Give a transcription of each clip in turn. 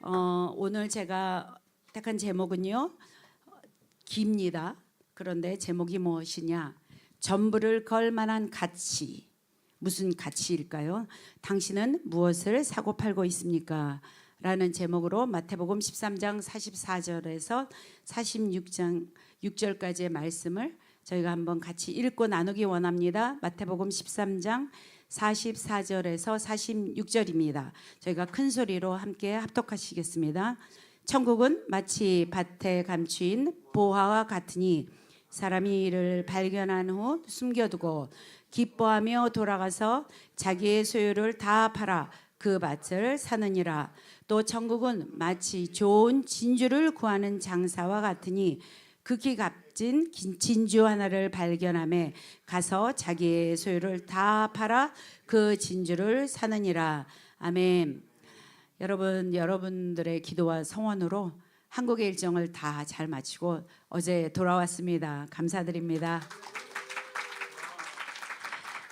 오늘 제가 택한 제목은요, 깁니다. 그런데 제목이 무엇이냐? 전부를 걸 만한 가치. 무슨 가치일까요? 당신은 무엇을 사고 팔고 있습니까? 라는 제목으로 마태복음 13장 44절에서 46장 6절까지의 말씀을 저희가 한번 같이 읽고 나누기 원합니다. 마태복음 13장 44절에서 46절입니다. 저희가 큰 소리로 함께 합독하시겠습니다. 천국은 마치 밭에 감추인 보화와 같으니 사람이 이를 발견한 후 숨겨두고 기뻐하며 돌아가서 자기의 소유를 다 팔아 그 밭을 사느니라. 또 천국은 마치 좋은 진주를 구하는 장사와 같으니 극히 값진 진주 하나를 발견하며 가서 자기의 소유를 다 팔아 그 진주를 사느니라. 아멘. 여러분들의 기도와 성원으로 한국의 일정을 다 잘 마치고 어제 돌아왔습니다. 감사드립니다.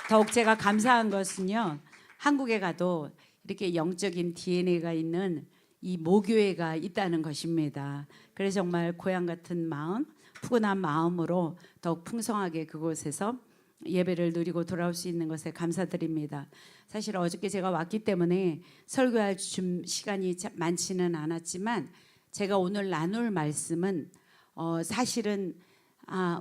더욱 제가 감사한 것은요, 한국에 가도 이렇게 영적인 DNA가 있는 이 모교회가 있다는 것입니다. 그래서 정말 고향 같은 마음, 푸근한 마음으로 더욱 풍성하게 그곳에서 예배를 누리고 돌아올 수 있는 것에 감사드립니다. 사실 어저께 제가 왔기 때문에 설교할 시간이 많지는 않았지만 제가 오늘 나눌 말씀은 사실은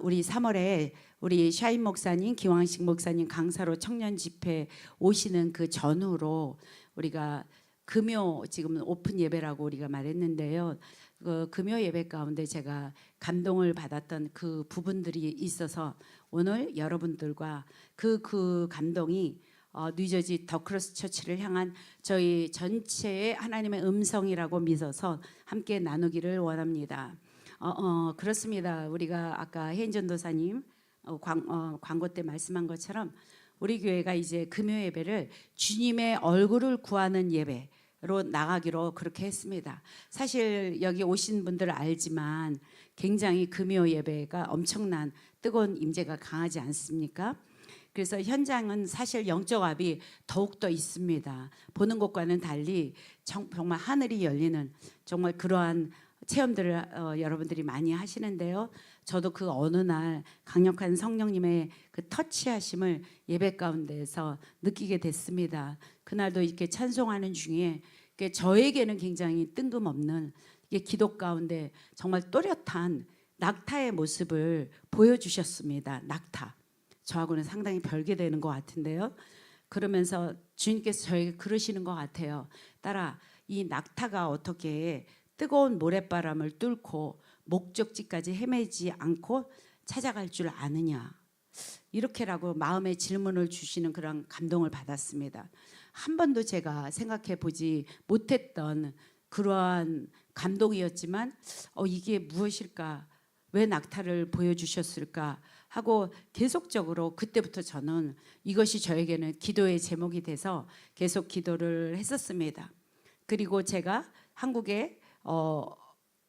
우리 3월에 우리 샤인 목사님, 기왕식 목사님 강사로 청년 집회 오시는 그 전후로 우리가 금요 지금 오픈 예배라고 우리가 말했는데요. 그 금요 예배 가운데 제가 감동을 받았던 그 부분들이 있어서 오늘 여러분들과 그 감동이 뉴저지 더크로스 처치를 향한 저희 전체의 하나님의 음성이라고 믿어서 함께 나누기를 원합니다. 그렇습니다. 우리가 아까 혜인 전도사님 광고 때 말씀한 것처럼 우리 교회가 이제 금요 예배를 주님의 얼굴을 구하는 예배로 나가기로 그렇게 했습니다. 사실 여기 오신 분들 알지만 굉장히 금요 예배가 엄청난 뜨거운 임재가 강하지 않습니까? 그래서 현장은 사실 영적 압이 더욱더 있습니다. 보는 것과는 달리 정말 하늘이 열리는 정말 그러한 체험들을 여러분들이 많이 하시는데요. 저도 그 어느 날 강력한 성령님의 그 터치하심을 예배 가운데서 느끼게 됐습니다. 그날도 이렇게 찬송하는 중에 저에게는 굉장히 뜬금없는 기도 가운데 정말 또렷한 낙타의 모습을 보여주셨습니다. 낙타. 저하고는 상당히 별개되는 것 같은데요. 그러면서 주님께서 저에게 그러시는 것 같아요. 딸아, 이 낙타가 어떻게 뜨거운 모래바람을 뚫고 목적지까지 헤매지 않고 찾아갈 줄 아느냐, 이렇게라고 마음의 질문을 주시는 그런 감동을 받았습니다. 한 번도 제가 생각해 보지 못했던 그러한 감동이었지만 이게 무엇일까, 왜 낙타를 보여주셨을까 하고 계속적으로 그때부터 저는 이것이 저에게는 기도의 제목이 돼서 계속 기도를 했었습니다. 그리고 제가 한국에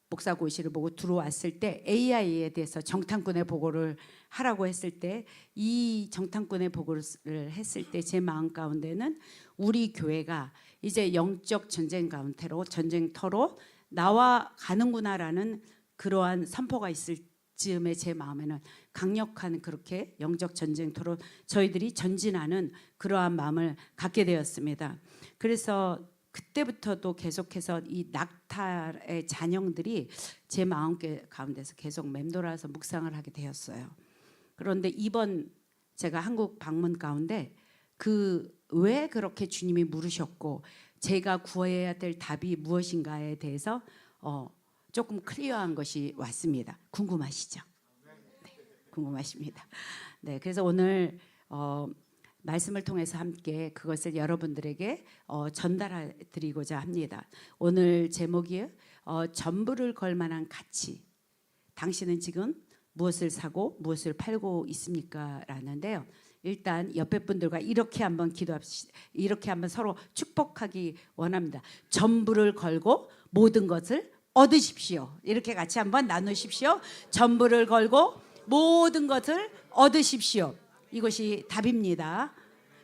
목사고시를 보고 들어왔을 때 AI에 대해서 정탐꾼의 보고를 하라고 했을 때 이 정탐꾼의 보고를 했을 때 제 마음 가운데는 우리 교회가 이제 영적 전쟁터로 나와 가는구나라는 그러한 선포가 있을 즈음에 제 마음에는 강력한 그렇게 영적 전쟁터로 저희들이 전진하는 그러한 마음을 갖게 되었습니다. 그래서 그때부터도 계속해서 이 낙타의 잔영들이 제 마음 가운데서 계속 맴돌아서 묵상을 하게 되었어요. 그런데 이번 제가 한국 방문 가운데 왜 그렇게 주님이 물으셨고 제가 구해야 될 답이 무엇인가에 대해서 조금 클리어한 것이 왔습니다. 궁금하시죠? 네, 궁금하십니다. 네, 그래서 오늘 말씀을 통해서 함께 그것을 여러분들에게 전달해 드리고자 합니다. 오늘 제목이 전부를 걸 만한 가치. 당신은 지금 무엇을 사고 무엇을 팔고 있습니까? 라는데요. 일단 옆에 분들과 이렇게 한번 이렇게 한번 서로 축복하기 원합니다. 전부를 걸고 모든 것을 얻으십시오. 이렇게 같이 한번 나누십시오. 전부를 걸고 모든 것을 얻으십시오. 이것이 답입니다.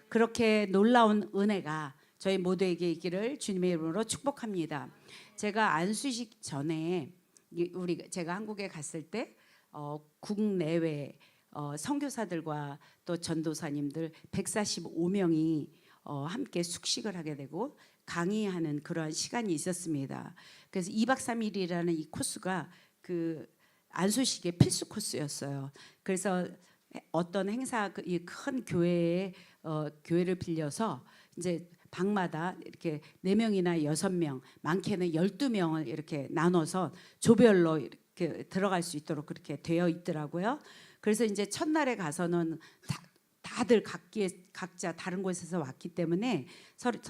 그렇게 놀라운 은혜가 저희 모두에게 있기를 주님의 이름으로 축복합니다. 제가 안수식 전에 제가 한국에 갔을 때 국내외 선교사들과 또 전도사님들 145명이 함께 숙식을 하게 되고 강의하는 그러한 시간이 있었습니다. 그래서 2박 3일이라는 이 코스가 그 안수식의 필수 코스였어요. 그래서 어떤 행사 이 큰 교회에 교회를 빌려서 이제 방마다 이렇게 4명이나 6명, 많게는 12명을 이렇게 나눠서 조별로 이렇게 들어갈 수 있도록 그렇게 되어 있더라고요. 그래서 이제 첫날에 가서는 다들 각자 다른 곳에서 왔기 때문에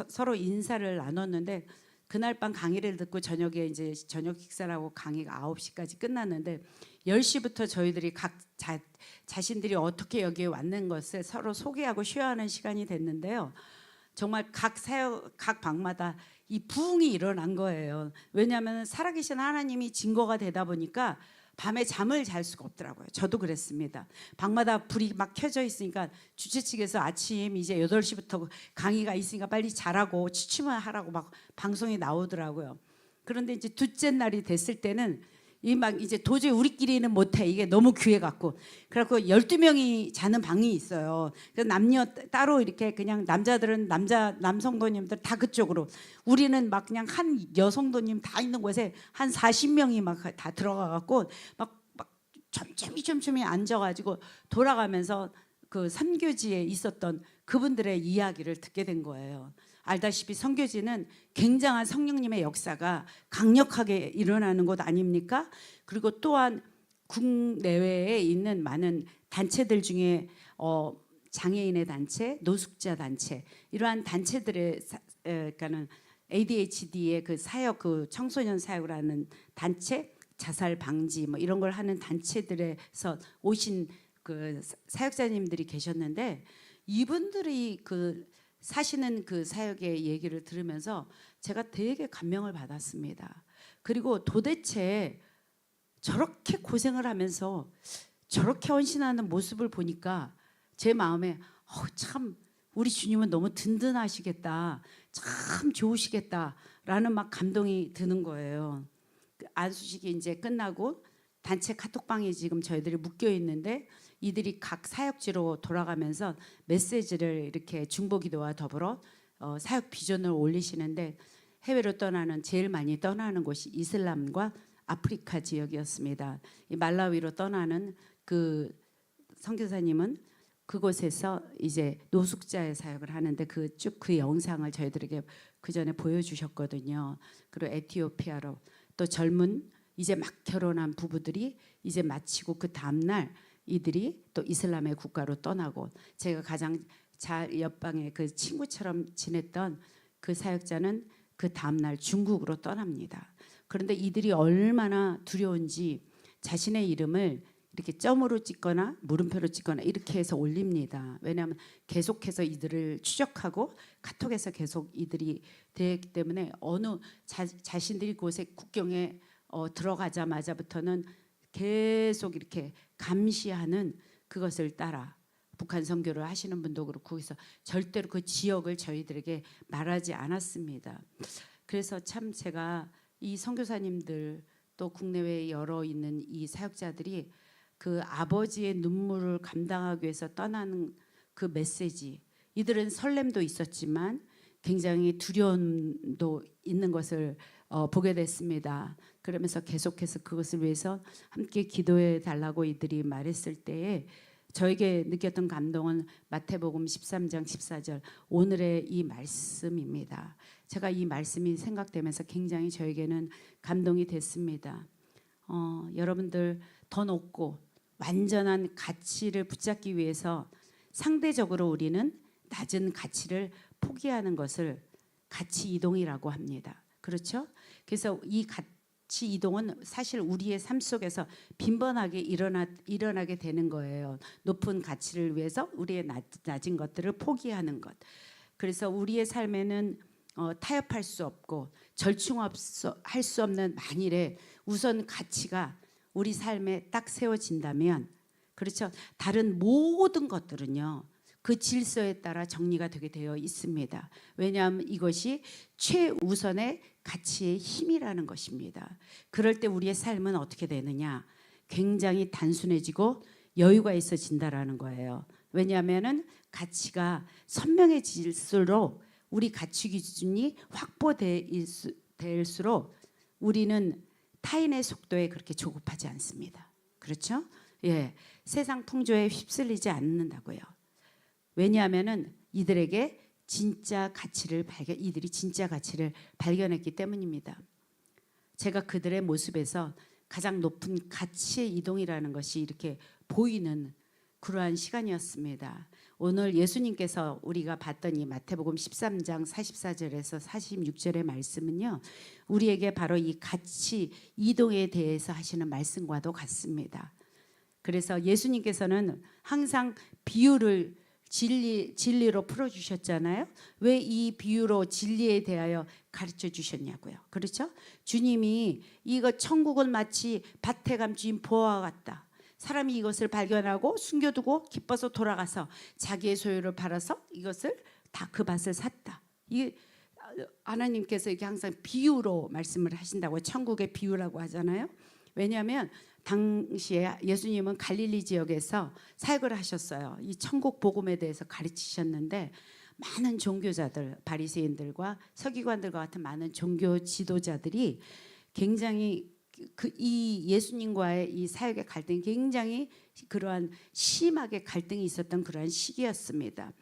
서로 인사를 나눴는데 그날 밤 강의를 듣고 저녁에 이제 저녁 식사를 하고 강의가 9시까지 끝났는데 10시부터 저희들이 자신들이 어떻게 여기에 왔는 것을 서로 소개하고 쉐어하는 시간이 됐는데요. 정말 각 방마다 이 부흥이 일어난 거예요. 왜냐하면 살아계신 하나님이 증거가 되다 보니까 밤에 잠을 잘 수가 없더라고요. 저도 그랬습니다. 방마다 불이 막 켜져 있으니까 주최 측에서 아침 이제 8시부터 강의가 있으니까 빨리 자라고 취침을 하라고 막 방송이 나오더라고요. 그런데 이제 둘째 날이 됐을 때는 이제 도저히 우리끼리는 못해. 이게 너무 귀해 갖고. 그래갖고 12명이 자는 방이 있어요. 그래서 남녀 따로 이렇게 그냥 남자들은 남성도님들 다 그쪽으로. 우리는 막 그냥 한 여성도님 다 있는 곳에 한 40명이 막 다 들어가 갖고 막 촘촘히 앉아가지고 돌아가면서 그 선교지에 있었던 그분들의 이야기를 듣게 된 거예요. 알다시피 선교지는 굉장한 성령님의 역사가 강력하게 일어나는 곳 아닙니까? 그리고 또한 국내외에 있는 많은 단체들 중에 장애인의 단체, 노숙자 단체 이러한 단체들의 그러니까는 ADHD의 그 사역, 그 청소년 사역을 하는 단체, 자살 방지 뭐 이런 걸 하는 단체들에서 오신 그 사역자님들이 계셨는데 이분들이 그 사시는 그 사역의 얘기를 들으면서 제가 되게 감명을 받았습니다. 그리고 도대체 저렇게 고생을 하면서 저렇게 헌신하는 모습을 보니까 제 마음에 참 우리 주님은 너무 든든하시겠다, 참 좋으시겠다라는 막 감동이 드는 거예요. 안수식이 이제 끝나고 단체 카톡방에 지금 저희들이 묶여 있는데 이들이 각 사역지로 돌아가면서 메시지를 이렇게 중보기도와 더불어 사역 비전을 올리시는데 해외로 제일 많이 떠나는 곳이 이슬람과 아프리카 지역이었습니다. 이 말라위로 떠나는 그 선교사님은 그곳에서 이제 노숙자의 사역을 하는데 그 영상을 저희들에게 그 전에 보여주셨거든요. 그리고 에티오피아로 또 젊은 이제 막 결혼한 부부들이 이제 마치고 그 다음날 이들이 또 이슬람의 국가로 떠나고 제가 가장 옆방에 그 친구처럼 지냈던 그 사역자는 그 다음날 중국으로 떠납니다. 그런데 이들이 얼마나 두려운지 자신의 이름을 이렇게 점으로 찍거나 물음표로 찍거나 이렇게 해서 올립니다. 왜냐하면 계속해서 이들을 추적하고 카톡에서 계속 이들이 되기 때문에 어느 자신들이 그곳에 국경에 들어가자마자부터는 계속 이렇게 감시하는 그것을 따라 북한 선교를 하시는 분도 그렇고 그래서 절대로 그 지역을 저희들에게 말하지 않았습니다. 그래서 참 제가 이 선교사님들 또 국내외에 여러 있는 이 사역자들이 그 아버지의 눈물을 감당하기 위해서 떠나는 그 메시지, 이들은 설렘도 있었지만 굉장히 두려움도 있는 것을 보게 됐습니다. 그러면서 계속해서 그것을 위해서 함께 기도해 달라고 이들이 말했을 때에 저에게 느꼈던 감동은 마태복음 13장 14절 오늘의 이 말씀입니다. 제가 이 말씀이 생각되면서 굉장히 저에게는 감동이 됐습니다. 여러분들 더 높고 완전한 가치를 붙잡기 위해서 상대적으로 우리는 낮은 가치를 포기하는 것을 가치 이동이라고 합니다. 그렇죠? 그래서 이 가치 이동은 사실 우리의 삶 속에서 빈번하게 일어나게 되는 거예요. 높은 가치를 위해서 우리의 낮은 것들을 포기하는 것. 그래서 우리의 삶에는 타협할 수 없고 절충할 수 없는 만일에 우선 가치가 우리 삶에 딱 세워진다면, 그렇죠? 다른 모든 것들은요 그 질서에 따라 정리가 되게 되어 있습니다. 왜냐하면 이것이 최우선의 가치의 힘이라는 것입니다. 그럴 때 우리의 삶은 어떻게 되느냐? 굉장히 단순해지고 여유가 있어진다라는 거예요. 왜냐하면은 가치가 선명해질수록 우리 가치 기준이 확보될수록 우리는 타인의 속도에 그렇게 조급하지 않습니다. 그렇죠? 예, 세상 풍조에 휩쓸리지 않는다고요. 왜냐하면은 이들이 진짜 가치를 발견했기 때문입니다. 제가 그들의 모습에서 가장 높은 가치의 이동이라는 것이 이렇게 보이는 그러한 시간이었습니다. 오늘 예수님께서 우리가 봤던 이 마태복음 13장 44절에서 46절의 말씀은요, 우리에게 바로 이 가치 이동에 대해서 하시는 말씀과도 같습니다. 그래서 예수님께서는 항상 비유를 진리로 풀어주셨잖아요. 왜 이 비유로 진리에 대하여 가르쳐 주셨냐고요. 그렇죠? 주님이 이거 천국은 마치 밭에 감추인 보화와 같다. 사람이 이것을 발견하고 숨겨두고 기뻐서 돌아가서 자기의 소유를 팔아서 이것을 다 그 밭을 샀다. 이 하나님께서 이게 항상 비유로 말씀을 하신다고, 천국의 비유라고 하잖아요. 왜냐하면 당시에 예수님은 갈릴리 지역에서 사역을 하셨어요. 이 천국 복음에 대해서 가르치셨는데 많은 종교자들, 바리새인들과 서기관들과 같은 많은 종교 지도자들이 굉장히 이 예수님과의 이 사역의 갈등이 굉장히 그러한 심하게 갈등이 있었던 그러한 시기였습니다.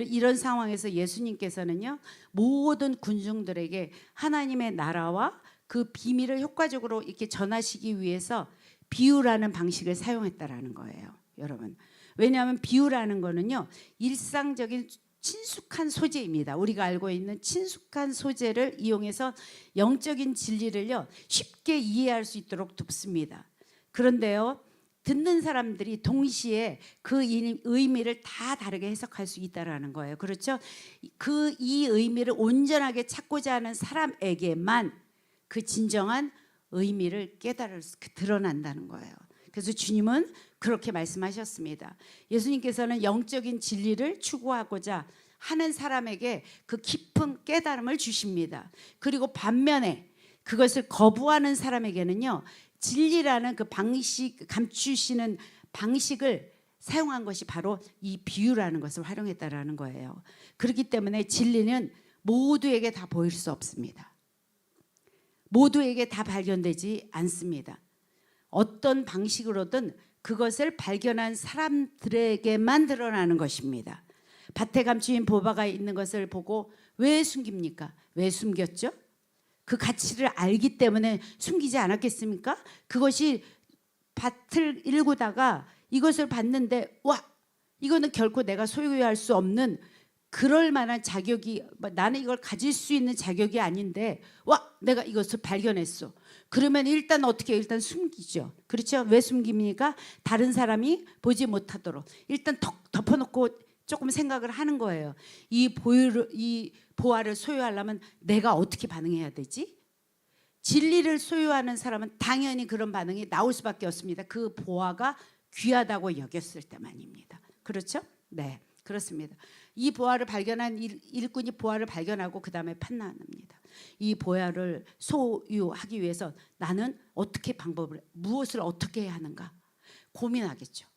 이런 상황에서 예수님께서는요, 모든 군중들에게 하나님의 나라와 그 비밀을 효과적으로 이렇게 전하시기 위해서 비유라는 방식을 사용했다라는 거예요, 여러분. 왜냐하면 비유라는 거는요, 일상적인 친숙한 소재입니다. 우리가 알고 있는 친숙한 소재를 이용해서 영적인 진리를요, 쉽게 이해할 수 있도록 돕습니다. 그런데요, 듣는 사람들이 동시에 그 의미를 다 다르게 해석할 수 있다라는 거예요. 그렇죠? 이 의미를 온전하게 찾고자 하는 사람에게만 그 진정한 의미를 드러난다는 거예요. 그래서 주님은 그렇게 말씀하셨습니다. 예수님께서는 영적인 진리를 추구하고자 하는 사람에게 그 깊은 깨달음을 주십니다. 그리고 반면에 그것을 거부하는 사람에게는요, 진리라는 그 방식, 감추시는 방식을 사용한 것이 바로 이 비유라는 것을 활용했다라는 거예요. 그렇기 때문에 진리는 모두에게 다 보일 수 없습니다. 모두에게 다 발견되지 않습니다. 어떤 방식으로든 그것을 발견한 사람들에게만 드러나는 것입니다. 밭에 감추인 보화가 있는 것을 보고 왜 숨깁니까? 왜 숨겼죠? 그 가치를 알기 때문에 숨기지 않았겠습니까? 그것이 밭을 일구다가 이것을 봤는데, 와, 이거는 결코 내가 소유할 수 없는, 그럴 만한 자격이, 나는 이걸 가질 수 있는 자격이 아닌데, 와, 내가 이것을 발견했어. 그러면 일단 어떻게 일단 숨기죠. 그렇죠? 왜 숨깁니까? 다른 사람이 보지 못하도록 일단 덮어놓고 조금 생각을 하는 거예요. 이 보화를 소유하려면 내가 어떻게 반응해야 되지? 진리를 소유하는 사람은 당연히 그런 반응이 나올 수밖에 없습니다. 그 보화가 귀하다고 여겼을 때만입니다. 그렇죠? 네, 그렇습니다. 이 보화를 발견한 일꾼이 보화를 발견하고 그 다음에 판단합니다. 이 보화를 소유하기 위해서 나는 무엇을 어떻게 해야 하는가 고민하겠죠.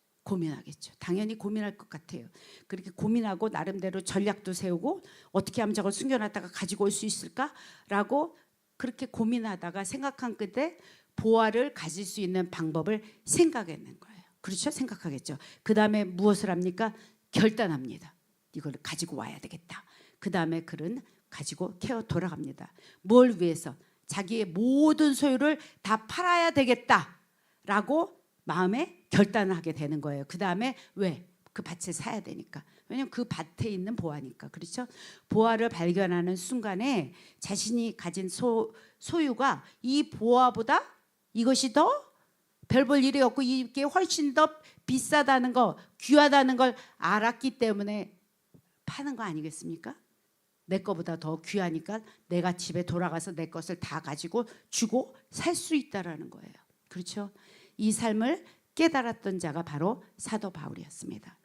당연히 고민할 것 같아요. 그렇게 고민하고 나름대로 전략도 세우고 어떻게 하면 저걸 숨겨놨다가 가지고 올 수 있을까라고 그렇게 고민하다가 생각한 끝에 보화를 가질 수 있는 방법을 생각해낸 거예요. 그렇죠? 생각하겠죠. 그 다음에 무엇을 합니까? 결단합니다. 이걸 가지고 와야 되겠다. 그 다음에 그는 가지고 캐어 돌아갑니다. 뭘 위해서? 자기의 모든 소유를 다 팔아야 되겠다라고 마음에 결단을 하게 되는 거예요. 그 다음에 왜? 그 밭을 사야 되니까. 왜냐하면 그 밭에 있는 보화니까. 그렇죠? 보화를 발견하는 순간에 자신이 가진 소유가 이 보화보다 이것이 더 별 볼 일이 없고 이게 훨씬 더 비싸다는 거, 귀하다는 걸 알았기 때문에 파는 거 아니겠습니까? 내 거보다 더 귀하니까 내가 집에 돌아가서 내 것을 다 가지고 주고 살 수 있다라는 거예요. 그렇죠? 이 삶을 깨달았던 자가 바로 사도 바울이었습니다.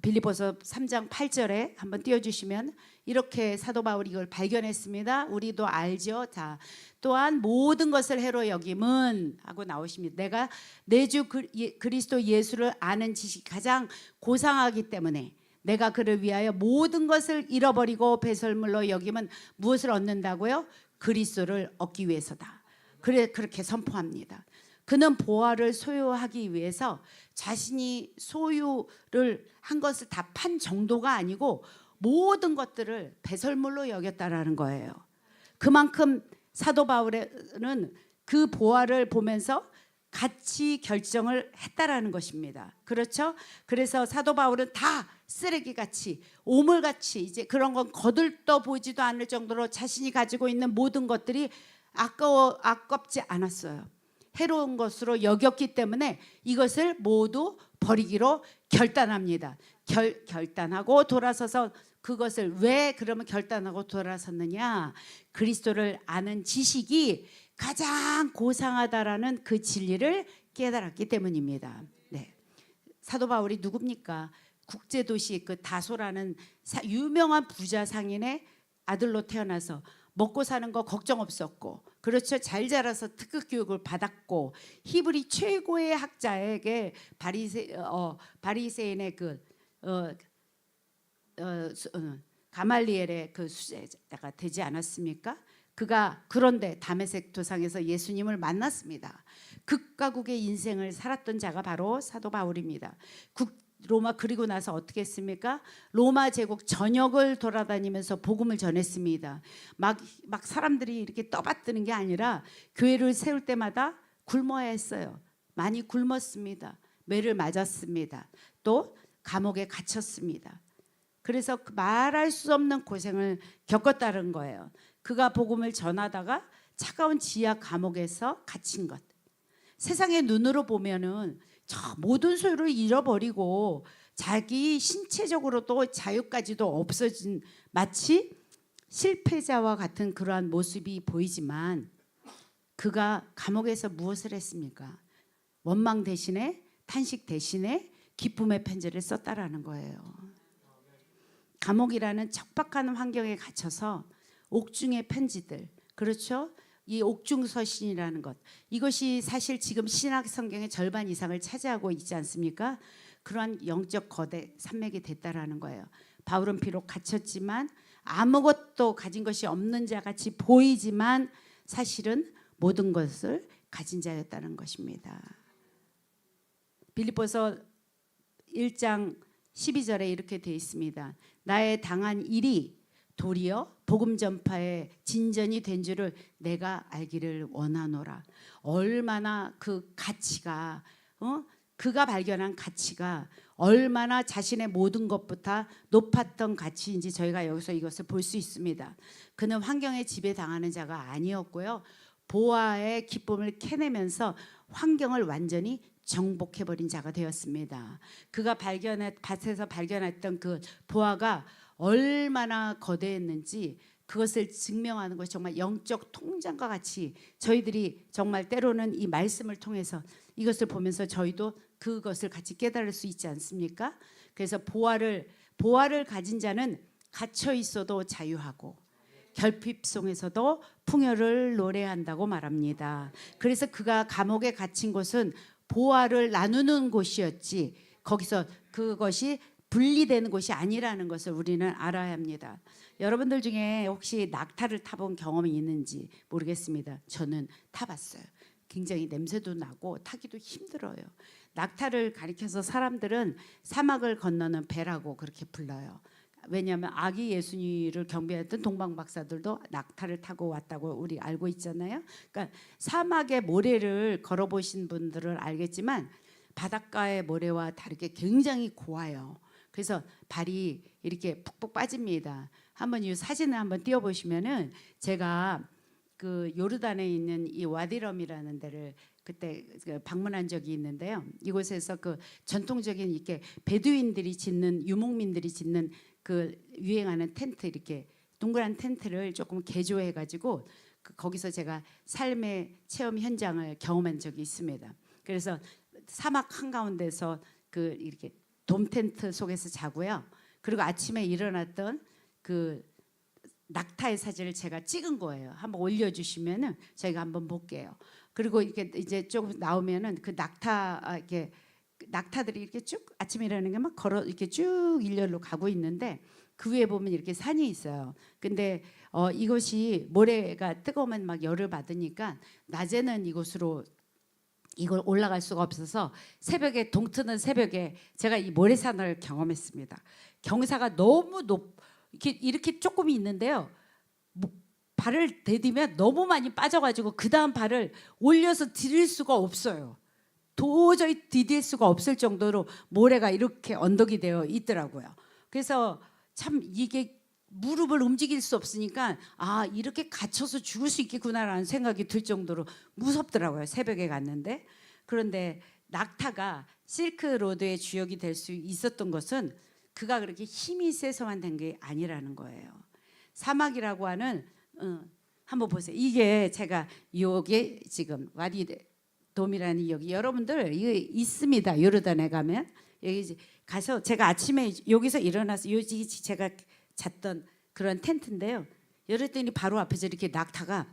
빌립보서 3장 8절에 한번 띄워주시면 이렇게 사도 바울이 이걸 발견했습니다. 우리도 알죠. 자, 또한 모든 것을 해로 여김은 하고 나오십니다. 내가 내 주 그리스도 예수를 아는 지식이 가장 고상하기 때문에 내가 그를 위하여 모든 것을 잃어버리고 배설물로 여김은 무엇을 얻는다고요? 그리스도를 얻기 위해서다. 그렇게 선포합니다. 그는 보화를 소유하기 위해서 자신이 소유를 한 것을 다 판 정도가 아니고 모든 것들을 배설물로 여겼다라는 거예요. 그만큼 사도 바울은 그 보화를 보면서 가치 결정을 했다라는 것입니다. 그렇죠? 그래서 사도 바울은 다 쓰레기같이 오물같이 이제 그런 건 거들떠 보지도 않을 정도로 자신이 가지고 있는 모든 것들이 아깝지 않았어요. 해로운 것으로 여겼기 때문에 이것을 모두 버리기로 결단합니다. 결단하고 돌아서서 그것을 왜 그러면 결단하고 돌아섰느냐? 그리스도를 아는 지식이 가장 고상하다라는 그 진리를 깨달았기 때문입니다. 네. 사도 바울이 누굽니까? 국제도시 그 다소라는 유명한 부자 상인의 아들로 태어나서 먹고 사는 거 걱정 없었고, 그렇죠. 잘 자라서 특급 교육을 받았고, 히브리 최고의 학자에게 바리새인의 가말리엘의 그 수제자가 되지 않았습니까? 그가 그런데 다메섹 도상에서 예수님을 만났습니다. 극과 극의 인생을 살았던 자가 바로 사도 바울입니다. 로마 그리고 나서 어떻게 했습니까? 로마 제국 전역을 돌아다니면서 복음을 전했습니다. 막 사람들이 이렇게 떠받드는 게 아니라 교회를 세울 때마다 굶어야 했어요. 많이 굶었습니다. 매를 맞았습니다. 또 감옥에 갇혔습니다. 그래서 말할 수 없는 고생을 겪었다는 거예요. 그가 복음을 전하다가 차가운 지하 감옥에서 갇힌 것. 세상의 눈으로 보면은 저 모든 소유를 잃어버리고 자기 신체적으로도 자유까지도 없어진 마치 실패자와 같은 그러한 모습이 보이지만 그가 감옥에서 무엇을 했습니까? 원망 대신에 탄식 대신에 기쁨의 편지를 썼다라는 거예요. 감옥이라는 척박한 환경에 갇혀서 옥중의 편지들, 그렇죠? 이 옥중서신이라는 것, 이것이 사실 지금 신약 성경의 절반 이상을 차지하고 있지 않습니까? 그러한 영적 거대 산맥이 됐다라는 거예요. 바울은 비록 갇혔지만 아무것도 가진 것이 없는 자 같이 보이지만 사실은 모든 것을 가진 자였다는 것입니다. 빌립보서 1장 12절에 이렇게 되어 있습니다. 나의 당한 일이 도리어 복음 전파의 진전이 된 줄을 내가 알기를 원하노라. 얼마나 그 가치가 그가 발견한 가치가 얼마나 자신의 모든 것보다 높았던 가치인지 저희가 여기서 이것을 볼 수 있습니다. 그는 환경에 지배당하는 자가 아니었고요. 보화의 기쁨을 캐내면서 환경을 완전히 정복해버린 자가 되었습니다. 그가 밭에서 발견했던 그 보화가 얼마나 거대했는지 그것을 증명하는 것이 정말 영적 통장과 같이 저희들이 정말 때로는 이 말씀을 통해서 이것을 보면서 저희도 그것을 같이 깨달을 수 있지 않습니까? 그래서 보화를 가진 자는 갇혀 있어도 자유하고 결핍송에서도 풍요를 노래한다고 말합니다. 그래서 그가 감옥에 갇힌 곳은 보화를 나누는 곳이었지 거기서 그것이 분리되는 곳이 아니라는 것을 우리는 알아야 합니다. 여러분들 중에 혹시 낙타를 타본 경험이 있는지 모르겠습니다. 저는 타봤어요. 굉장히 냄새도 나고 타기도 힘들어요. 낙타를 가리켜서 사람들은 사막을 건너는 배라고 그렇게 불러요. 왜냐하면 아기 예수님을 경배했던 동방 박사들도 낙타를 타고 왔다고 우리 알고 있잖아요. 그러니까 사막의 모래를 걸어보신 분들은 알겠지만 바닷가의 모래와 다르게 굉장히 고와요. 그래서 발이 이렇게 푹푹 빠집니다. 한번 이 사진을 한번 띄워보시면은 제가 그 요르단에 있는 이 와디럼이라는 데를 그때 방문한 적이 있는데요. 이곳에서 그 전통적인 이렇게 베두인들이 짓는 유목민들이 짓는 그 유행하는 텐트 이렇게 동그란 텐트를 조금 개조해가지고 거기서 제가 삶의 체험 현장을 경험한 적이 있습니다. 그래서 사막 한가운데서 그 이렇게 돔 텐트 속에서 자고요. 그리고 아침에 일어났던 그 낙타의 사진을 제가 찍은 거예요. 한번 올려주시면은 저희가 한번 볼게요. 그리고 이게 이제 조금 나오면은 그 이렇게 낙타들이 이렇게 쭉 아침에 일어나는 게 막 걸어 이렇게 쭉 일렬로 가고 있는데 그 위에 보면 이렇게 산이 있어요. 근데 이것이 모래가 뜨거우면 막 열을 받으니까 낮에는 이곳으로 이걸 올라갈 수가 없어서 새벽에 동트는 새벽에 제가 이 모래산을 경험했습니다. 경사가 너무 이렇게 조금 있는데요. 발을 디디면 너무 많이 빠져가지고 그 다음 발을 올려서 디딜 수가 없어요. 도저히 디딜 수가 없을 정도로 모래가 이렇게 언덕이 되어 있더라고요. 그래서 참 이게 무릎을 움직일 수 없으니까 아 이렇게 갇혀서 죽을 수 있겠구나라는 생각이 들 정도로 무섭더라고요. 새벽에 갔는데 그런데 낙타가 실크로드의 주역이 될 수 있었던 것은 그가 그렇게 힘이 세서만 된 게 아니라는 거예요. 사막이라고 하는 한번 보세요. 이게 제가 요게 지금 와디돔이라는 여기 여러분들 이거 있습니다. 요르단에 가면 여기 가서 제가 아침에 여기서 일어나서 여기 제가 잤던 그런 텐트인데요. 열었더니 바로 앞에서 이렇게 낙타가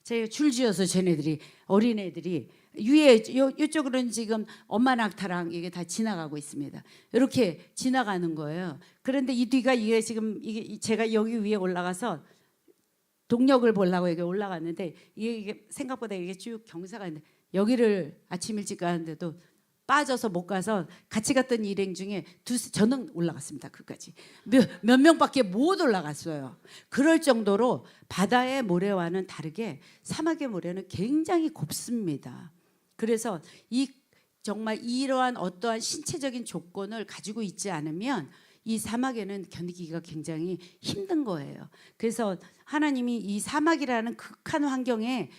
제가 줄지어서 쟤네들이 어린애들이 위에 이쪽으로는 지금 엄마 낙타랑 이게 다 지나가고 있습니다. 이렇게 지나가는 거예요. 그런데 이 뒤가 이게 지금 이게 제가 여기 위에 올라가서 동력을 보려고 여기 올라갔는데 이게 생각보다 이게 쭉 경사가 있는데 여기를 아침 일찍 가는데도 빠져서 못 가서 같이 갔던 일행 중에 저는 올라갔습니다. 그까지 몇 명밖에 못 올라갔어요. 그럴 정도로 바다의 모래와는 다르게 사막의 모래는 굉장히 곱습니다. 그래서 정말 이러한 어떠한 신체적인 조건을 가지고 있지 않으면 이 사막에는 견디기가 굉장히 힘든 거예요. 그래서 하나님이 이 사막이라는 극한 환경에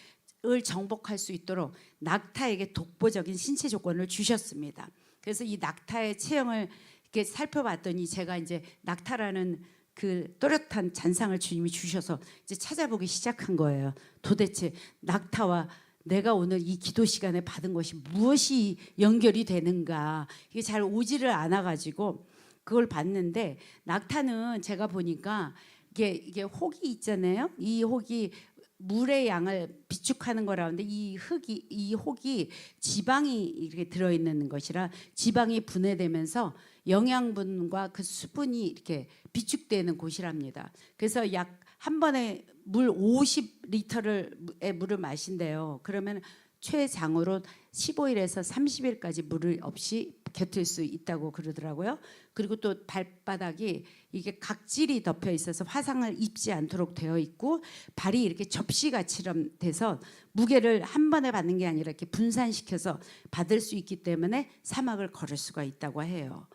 을 정복할 수 있도록 낙타에게 독보적인 신체 조건을 주셨습니다. 그래서 이 낙타의 체형을 이렇게 살펴봤더니 제가 이제 낙타라는 그 또렷한 잔상을 주님이 주셔서 이제 찾아보기 시작한 거예요. 도대체 낙타와 내가 오늘 이 기도 시간에 받은 것이 무엇이 연결이 되는가 이게 잘 오지를 않아가지고 그걸 봤는데 낙타는 제가 보니까 이게 혹이 있잖아요. 이 혹이 물의 양을 비축하는 거라는데 이 혹이 지방이 이렇게 들어있는 것이라 지방이 분해되면서 영양분과 그 수분이 이렇게 비축되는 곳이랍니다. 그래서 약 한 번에 물 50리터의 물을 마신대요. 그러면 최장으로 15일에서 30일까지 물을 없이 곁을 수 있다고 그러더라고요. 그리고 또 발바닥이 이게 각질이 덮여 있어서 화상을 입지 않도록 되어 있고 발이 이렇게 접시같이럼 돼서 무게를 한 번에 받는 게 아니라 이렇게 분산시켜서 받을 수 있기 때문에 사막을 걸을 수가 있다고 해요.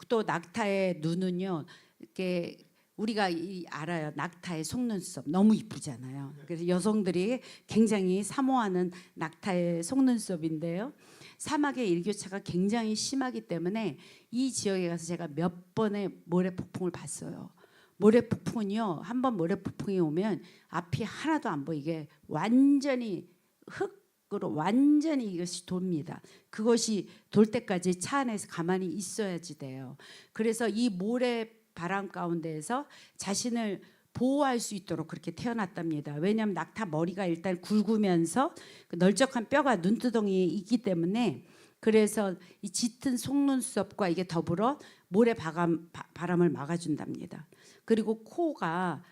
또 낙타의 눈은요, 이렇게 우리가 알아요. 낙타의 속눈썹 너무 이쁘잖아요. 그래서 여성들이 굉장히 사모하는 낙타의 속눈썹인데요. 사막의 일교차가 굉장히 심하기 때문에 이 지역에 가서 제가 몇 번의 모래폭풍을 봤어요. 모래폭풍은요, 한번 모래폭풍이 오면 앞이 하나도 안 보이게 완전히 흙으로 완전히 이것이 돕니다. 그것이 돌 때까지 차 안에서 가만히 있어야지 돼요. 그래서 이 모래 바람 가운데에서 자신을 보호할 수 있도록 그렇게 태어났답니다. 왜냐하면 낙타 머리가 일단 굵으면서 그 널쩍한 뼈가 눈두덩이에 있기 때문에 그래서 이 짙은 속눈썹과 이게 더불어 모래 바람을 막아준답니다. 그리고 코와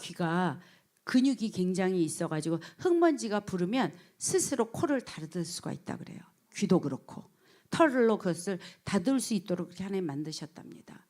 귀가 근육이 굉장히 있어가지고 흙먼지가 부르면 스스로 코를 닫을 수가 있다 그래요. 귀도 그렇고 털로 그것을 닫을 수 있도록 그렇게 하나님 만드셨답니다.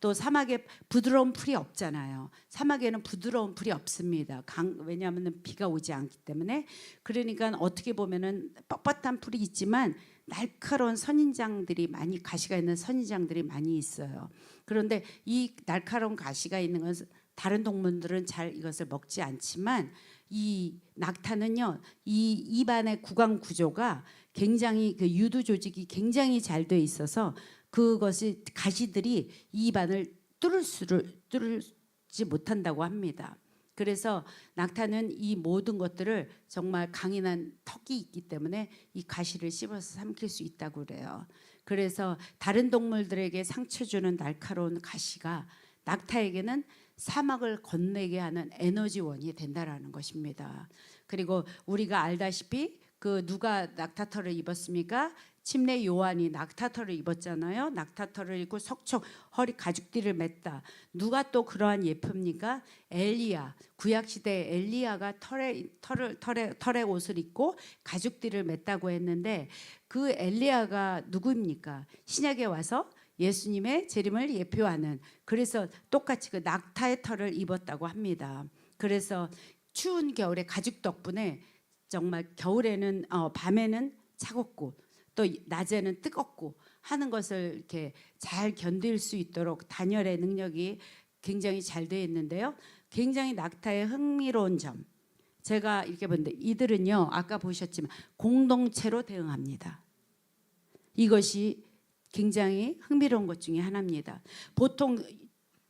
또 사막에 부드러운 풀이 없잖아요. 사막에는 부드러운 풀이 없습니다. 왜냐하면 비가 오지 않기 때문에. 그러니까 어떻게 보면은 뻣뻣한 풀이 있지만 날카로운 선인장들이 많이 가시가 있는 선인장들이 많이 있어요. 그런데 이 날카로운 가시가 있는 것은 다른 동물들은 잘 이것을 먹지 않지만 이 낙타는요, 이 입안의 구강 구조가 굉장히 그 유두 조직이 굉장히 잘 돼 있어서 그것이 가시들이 이 입안을 뚫지 못한다고 합니다. 그래서 낙타는 이 모든 것들을 정말 강인한 턱이 있기 때문에 이 가시를 씹어서 삼킬 수 있다고 그래요. 그래서 다른 동물들에게 상처 주는 날카로운 가시가 낙타에게는 사막을 건너게 하는 에너지원이 된다라는 것입니다. 그리고 우리가 알다시피 그 누가 낙타털을 입었습니까? 침례 요한이 낙타털을 입었잖아요. 낙타털을 입고 석청 허리 가죽띠를 맸다. 누가 또 그러한 예표입니까? 엘리야. 구약 시대 엘리야가 털의 옷을 입고 가죽띠를 맸다고 했는데 그 엘리야가 누구입니까? 신약에 와서 예수님의 재림을 예표하는, 그래서 똑같이 그 낙타의 털을 입었다고 합니다. 그래서 추운 겨울에 가죽 덕분에 정말 겨울에는 밤에는 차갑고 또 낮에는 뜨겁고 하는 것을 이렇게 잘 견딜 수 있도록 단열의 능력이 굉장히 잘 되어 있는데요. 굉장히 낙타의 흥미로운 점, 제가 이렇게 보는데 이들은요, 아까 보셨지만 공동체로 대응합니다. 이것이 굉장히 흥미로운 것 중에 하나입니다. 보통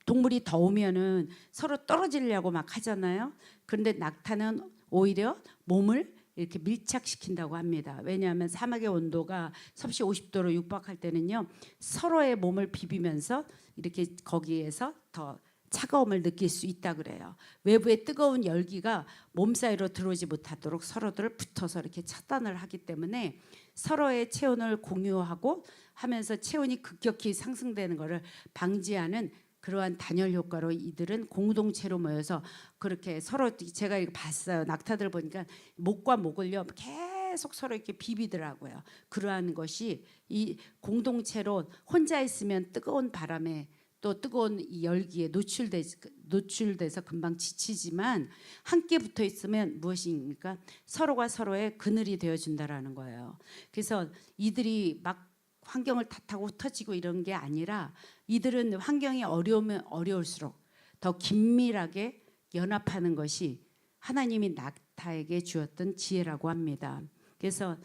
동물이 더우면은 서로 떨어지려고 막 하잖아요. 그런데 낙타는 오히려 몸을 이렇게 밀착시킨다고 합니다. 왜냐하면 사막의 온도가 섭씨 50도로 육박할 때는요, 서로의 몸을 비비면서 이렇게 거기에서 더 차가움을 느낄 수 있다 그래요. 외부의 뜨거운 열기가 몸 사이로 들어오지 못하도록 서로들 붙어서 이렇게 차단을 하기 때문에 서로의 체온을 공유하고 하면서 체온이 급격히 상승되는 것을 방지하는 그러한 단열 효과로 이들은 공동체로 모여서 그렇게 서로, 제가 이거 봤어요. 낙타들 보니까 목과 목을요 계속 서로 이렇게 비비더라고요. 그러한 것이 이 공동체로, 혼자 있으면 뜨거운 바람에 또 뜨거운 이 열기에 노출돼서 금방 지치지만 함께 붙어 있으면 무엇입니까? 서로가 서로의 그늘이 되어준다라는 거예요. 그래서 이들이 막 환경을 탓하고 흩어지고 이런 게 아니라 이들은 환경이 어려우면 어려울수록 더 긴밀하게 연합하는 것이 하나님이 낙타에게 주었던 지혜라고 합니다. 그래서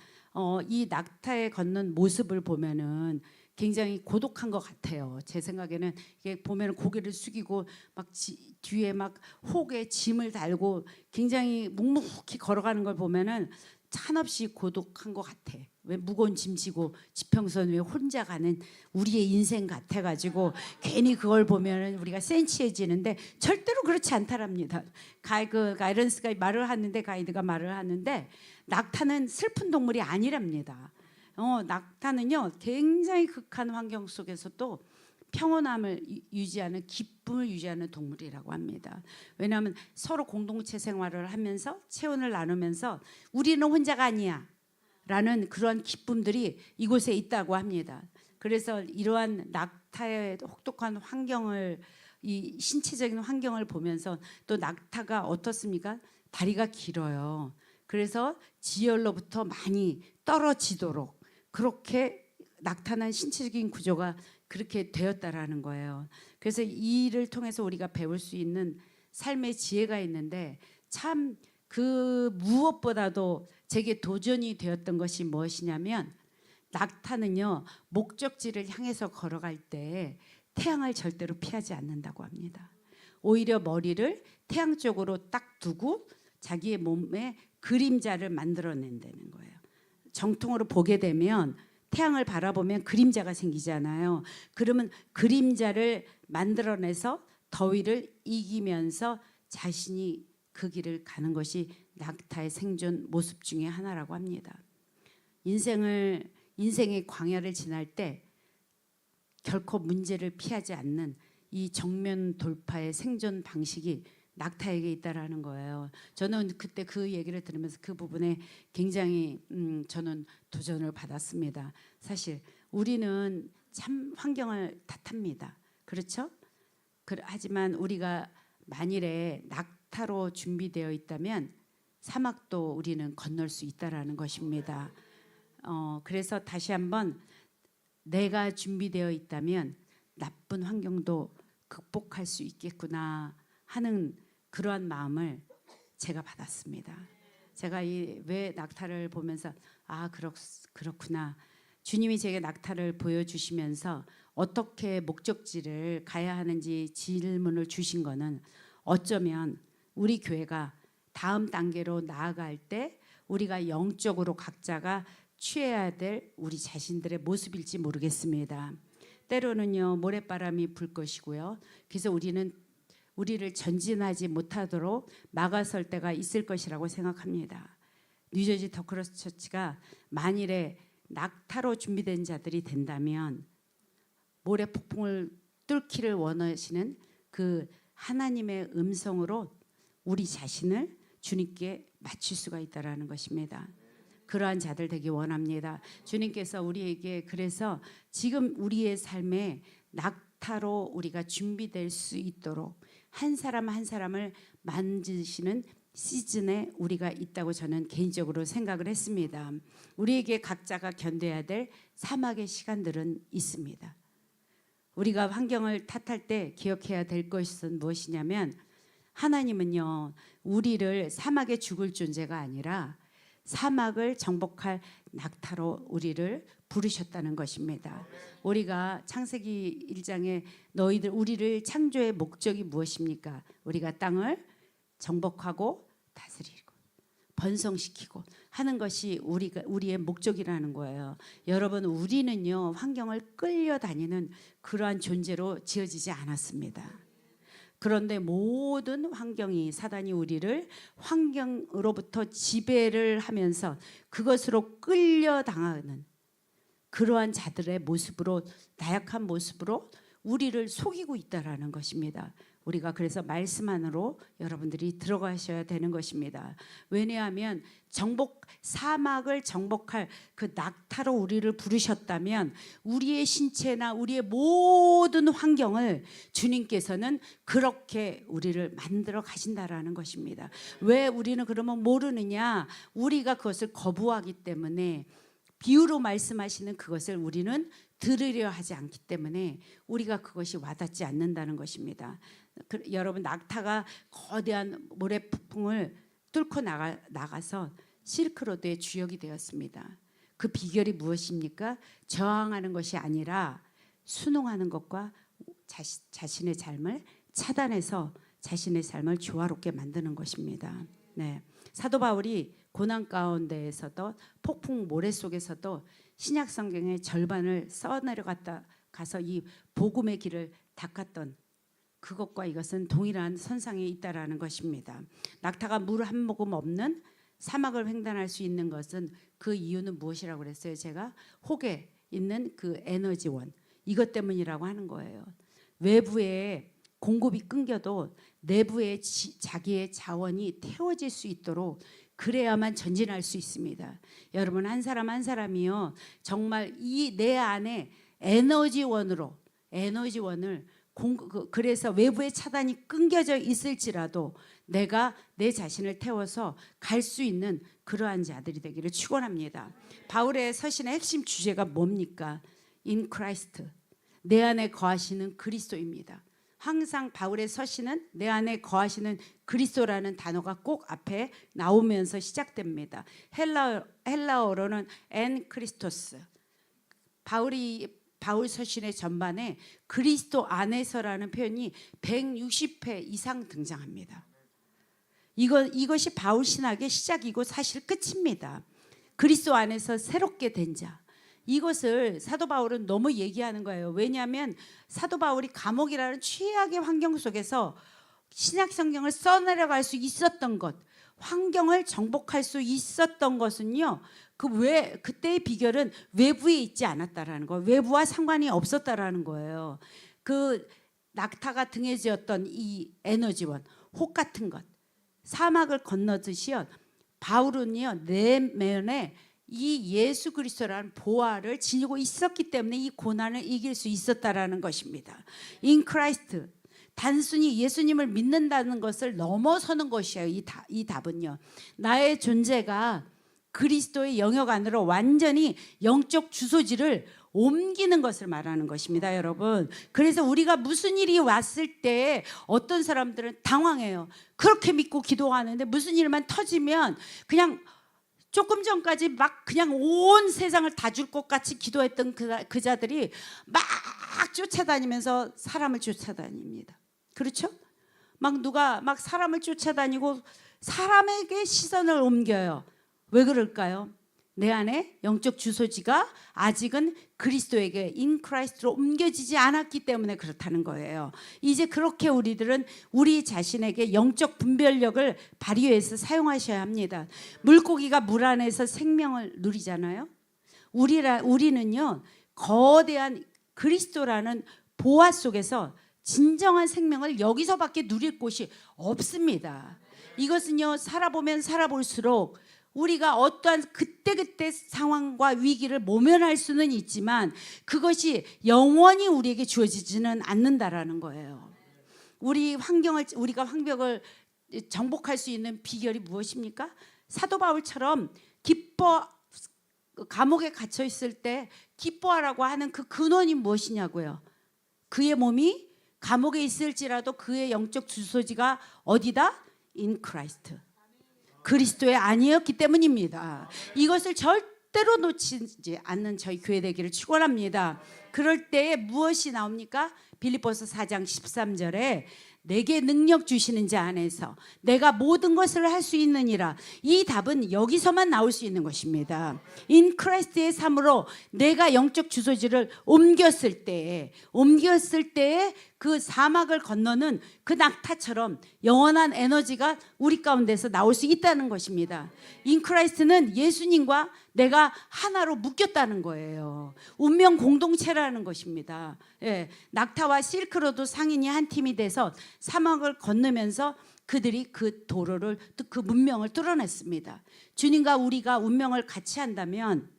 이 낙타에 걷는 모습을 보면은 굉장히 고독한 것 같아요. 제 생각에는 이게 보면 고개를 숙이고 막 뒤에 막 혹에 짐을 달고 굉장히 묵묵히 걸어가는 걸 보면은 한없이 고독한 것 같아. 왜 무거운 짐 지고 지평선 위에 혼자 가는 우리의 인생 같아가지고 괜히 그걸 보면은 우리가 센치해지는데 절대로 그렇지 않다랍니다. 가이런스가 말을 하는데, 가이드가 말을 하는데 낙타는 슬픈 동물이 아니랍니다. 낙타는요 굉장히 극한 환경 속에서도 평온함을 유지하는, 기쁨을 유지하는 동물이라고 합니다. 왜냐하면 서로 공동체 생활을 하면서 체온을 나누면서 우리는 혼자가 아니야 라는 그러한 기쁨들이 이곳에 있다고 합니다. 그래서 이러한 낙타의 혹독한 환경을, 이 신체적인 환경을 보면서 또 낙타가 어떻습니까? 다리가 길어요. 그래서 지열로부터 많이 떨어지도록 그렇게 낙타는 신체적인 구조가 그렇게 되었다라는 거예요. 그래서 이 일을 통해서 우리가 배울 수 있는 삶의 지혜가 있는데, 참 그 무엇보다도 제게 도전이 되었던 것이 무엇이냐면, 낙타는요 목적지를 향해서 걸어갈 때 태양을 절대로 피하지 않는다고 합니다. 오히려 머리를 태양 쪽으로 딱 두고 자기의 몸에 그림자를 만들어낸다는 거예요. 정통으로 보게 되면 태양을 바라보면 그림자가 생기잖아요. 그러면 그림자를 만들어내서 더위를 이기면서 자신이 그 길을 가는 것이 낙타의 생존 모습 중에 하나라고 합니다. 인생의 광야를 지날 때 결코 문제를 피하지 않는 이 정면 돌파의 생존 방식이 낙타에게 있다라는 거예요. 저는 그때 그 얘기를 들으면서 그 부분에 굉장히 저는 도전을 받았습니다. 사실 우리는 참 환경을 탓합니다. 그렇죠? 하지만 우리가 만일에 낙타로 준비되어 있다면 사막도 우리는 건널 수 있다라는 것입니다. 그래서 다시 한번 내가 준비되어 있다면 나쁜 환경도 극복할 수 있겠구나 하는 그러한 마음을 제가 받았습니다. 제가 왜 낙타를 보면서 그렇구나. 주님이 제게 낙타를 보여주시면서 어떻게 목적지를 가야 하는지 질문을 주신 거는 어쩌면 우리 교회가 다음 단계로 나아갈 때 우리가 영적으로 각자가 취해야 될 우리 자신들의 모습일지 모르겠습니다. 때로는요 모래바람이 불 것이고요. 그래서 우리를 전진하지 못하도록 막아설 때가 있을 것이라고 생각합니다. 뉴저지 더크러스 처치가 만일에 낙타로 준비된 자들이 된다면 모래 폭풍을 뚫기를 원하시는 그 하나님의 음성으로 우리 자신을 주님께 맞출 수가 있다라는 것입니다. 그러한 자들 되기 원합니다. 주님께서 우리에게 그래서 지금 우리의 삶에 낙타로 우리가 준비될 수 있도록 한 사람 한 사람을 만지시는 시즌에 우리가 있다고 저는 개인적으로 생각을 했습니다. 우리에게 각자가 견뎌야 될 사막의 시간들은 있습니다. 우리가 환경을 탓할 때 기억해야 될 것은 무엇이냐면 하나님은요 우리를 사막에 죽을 존재가 아니라 사막을 정복할 낙타로 우리를 부르셨다는 것입니다. 우리가 창세기 1장에 너희들 우리를 창조의 목적이 무엇입니까? 우리가 땅을 정복하고 다스리고 번성시키고 하는 것이 우리의 목적이라는 거예요. 여러분 우리는요 환경을 끌려다니는 그러한 존재로 지어지지 않았습니다. 그런데 모든 환경이 사단이 우리를 환경으로부터 지배를 하면서 그것으로 끌려당하는 그러한 자들의 모습으로 나약한 모습으로 우리를 속이고 있다라는 것입니다. 우리가 그래서 말씀 안으로 여러분들이 들어가셔야 되는 것입니다. 왜냐하면 사막을 정복할 그 낙타로 우리를 부르셨다면 우리의 신체나 우리의 모든 환경을 주님께서는 그렇게 우리를 만들어 가신다라는 것입니다. 왜 우리는 그러면 모르느냐? 우리가 그것을 거부하기 때문에 비유로 말씀하시는 그것을 우리는 들으려 하지 않기 때문에 우리가 그것이 와닿지 않는다는 것입니다. 여러분 낙타가 거대한 모래폭풍을 뚫고 나가서 실크로드의 주역이 되었습니다. 그 비결이 무엇입니까? 저항하는 것이 아니라 순응하는 것과 자신의 삶을 차단해서 자신의 삶을 조화롭게 만드는 것입니다. 네. 사도 바울이 고난 가운데에서도 폭풍 모래 속에서도 신약 성경의 절반을 써내려갔다 가서 이 복음의 길을 닦았던 그것과 이것은 동일한 선상에 있다라는 것입니다. 낙타가 물 한 모금 없는 사막을 횡단할 수 있는 것은 그 이유는 무엇이라고 그랬어요? 제가 혹에 있는 그 에너지원 이것 때문이라고 하는 거예요. 외부에 공급이 끊겨도 내부에 자기의 자원이 태워질 수 있도록 그래야만 전진할 수 있습니다. 여러분 한 사람 한 사람이요 정말 이 내 안에 에너지원을 그래서 외부의 차단이 끊겨져 있을지라도 내가 내 자신을 태워서 갈 수 있는 그러한 자들이 되기를 축원합니다. 바울의 서신의 핵심 주제가 뭡니까? In Christ, 내 안에 거하시는 그리스도입니다. 항상 바울의 서신은 내 안에 거하시는 그리스도라는 단어가 꼭 앞에 나오면서 시작됩니다. 헬라어로는 엔 크리스토스. 바울 서신의 전반에 그리스도 안에서라는 표현이 160회 이상 등장합니다. 이것이 바울 신학의 시작이고 사실 끝입니다. 그리스도 안에서 새롭게 된 자. 이것을 사도 바울은 너무 얘기하는 거예요. 왜냐하면 사도 바울이 감옥이라는 최악의 환경 속에서 신약 성경을 써내려갈 수 있었던 것, 환경을 정복할 수 있었던 것은요. 그때의 비결은 외부에 있지 않았다라는 거예요. 외부와 상관이 없었다라는 거예요. 그 낙타가 등에 지었던 이 에너지원, 혹 같은 것, 사막을 건너듯이요. 바울은요 내면에 이 예수 그리스도라는 보화를 지니고 있었기 때문에 이 고난을 이길 수 있었다라는 것입니다. In Christ, 단순히 예수님을 믿는다는 것을 넘어서는 것이에요. 이 답은요. 나의 존재가 그리스도의 영역 안으로 완전히 영적 주소지를 옮기는 것을 말하는 것입니다, 여러분. 그래서 우리가 무슨 일이 왔을 때 어떤 사람들은 당황해요. 그렇게 믿고 기도하는데 무슨 일만 터지면 그냥 조금 전까지 막 그냥 온 세상을 다 줄 것 같이 기도했던 그 자들이 막 쫓아다니면서 사람을 쫓아다닙니다. 그렇죠? 막 누가 막 사람을 쫓아다니고 사람에게 시선을 옮겨요. 왜 그럴까요? 내 안에 영적 주소지가 아직은 그리스도에게 인 크라이스트로 옮겨지지 않았기 때문에 그렇다는 거예요. 이제 그렇게 우리들은 우리 자신에게 영적 분별력을 발휘해서 사용하셔야 합니다. 물고기가 물 안에서 생명을 누리잖아요. 우리는요, 거대한 그리스도라는 보화 속에서 진정한 생명을 여기서밖에 누릴 곳이 없습니다. 이것은요, 살아보면 살아볼수록 우리가 어떠한 그때그때 상황과 위기를 모면할 수는 있지만 그것이 영원히 우리에게 주어지지는 않는다라는 거예요. 우리가 환경을 정복할 수 있는 비결이 무엇입니까? 사도 바울처럼 감옥에 갇혀 있을 때 기뻐하라고 하는 그 근원이 무엇이냐고요. 그의 몸이 감옥에 있을지라도 그의 영적 주소지가 어디다? In Christ. 그리스도의 아니었기 때문입니다. 이것을 절대로 놓치지 않는 저희 교회 되기를 축원합니다. 그럴 때 무엇이 나옵니까? 빌립보서 4장 13절에 내게 능력 주시는 자 안에서 내가 모든 것을 할 수 있느니라. 이 답은 여기서만 나올 수 있는 것입니다. 인 크라이스트의 삶으로 내가 영적 주소지를 옮겼을 때에 그 사막을 건너는 그 낙타처럼 영원한 에너지가 우리 가운데서 나올 수 있다는 것입니다. 인 크라이스트는 예수님과 내가 하나로 묶였다는 거예요. 운명 공동체라는 것입니다. 예, 낙타와 실크로드 상인이 한 팀이 돼서 사막을 건너면서 그들이 그 도로를, 그 문명을 뚫어냈습니다. 주님과 우리가 운명을 같이 한다면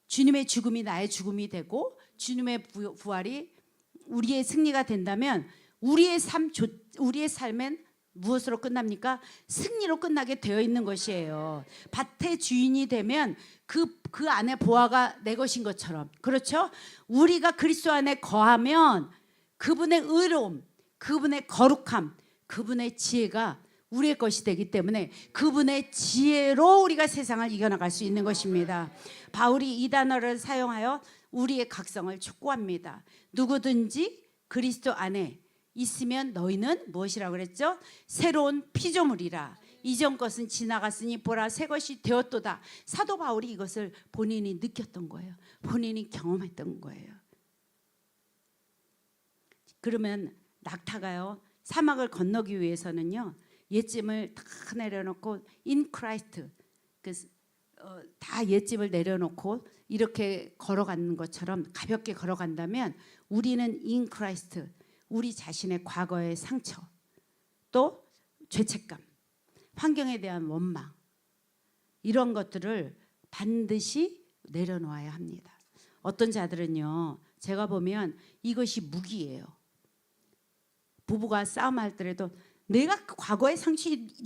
주님의 죽음이 나의 죽음이 되고 주님의 부활이 우리의 승리가 된다면 우리의 삶엔 무엇으로 끝납니까? 승리로 끝나게 되어 있는 것이에요. 밭의 주인이 되면 그 안에 보화가 내 것인 것처럼, 그렇죠? 우리가 그리스도 안에 거하면 그분의 의로움, 그분의 거룩함, 그분의 지혜가 우리의 것이 되기 때문에 그분의 지혜로 우리가 세상을 이겨나갈 수 있는 것입니다. 바울이 이 단어를 사용하여 우리의 각성을 촉구합니다. 누구든지 그리스도 안에 있으면 너희는 무엇이라고 그랬죠? 새로운 피조물이라. 이전 것은 지나갔으니 보라 새 것이 되었도다. 사도 바울이 이것을 본인이 느꼈던 거예요. 본인이 경험했던 거예요. 그러면 낙타가요, 사막을 건너기 위해서는요, 옛짐을 다 내려놓고 인 크라이스트, 다 옛짐을 내려놓고 이렇게 걸어가는 것처럼 가볍게 걸어간다면 우리는 인 크라이스트, 우리 자신의 과거의 상처, 또 죄책감, 환경에 대한 원망, 이런 것들을 반드시 내려놓아야 합니다. 어떤 자들은요, 제가 보면 이것이 무기예요. 부부가 싸움할 때라도 내가 과거의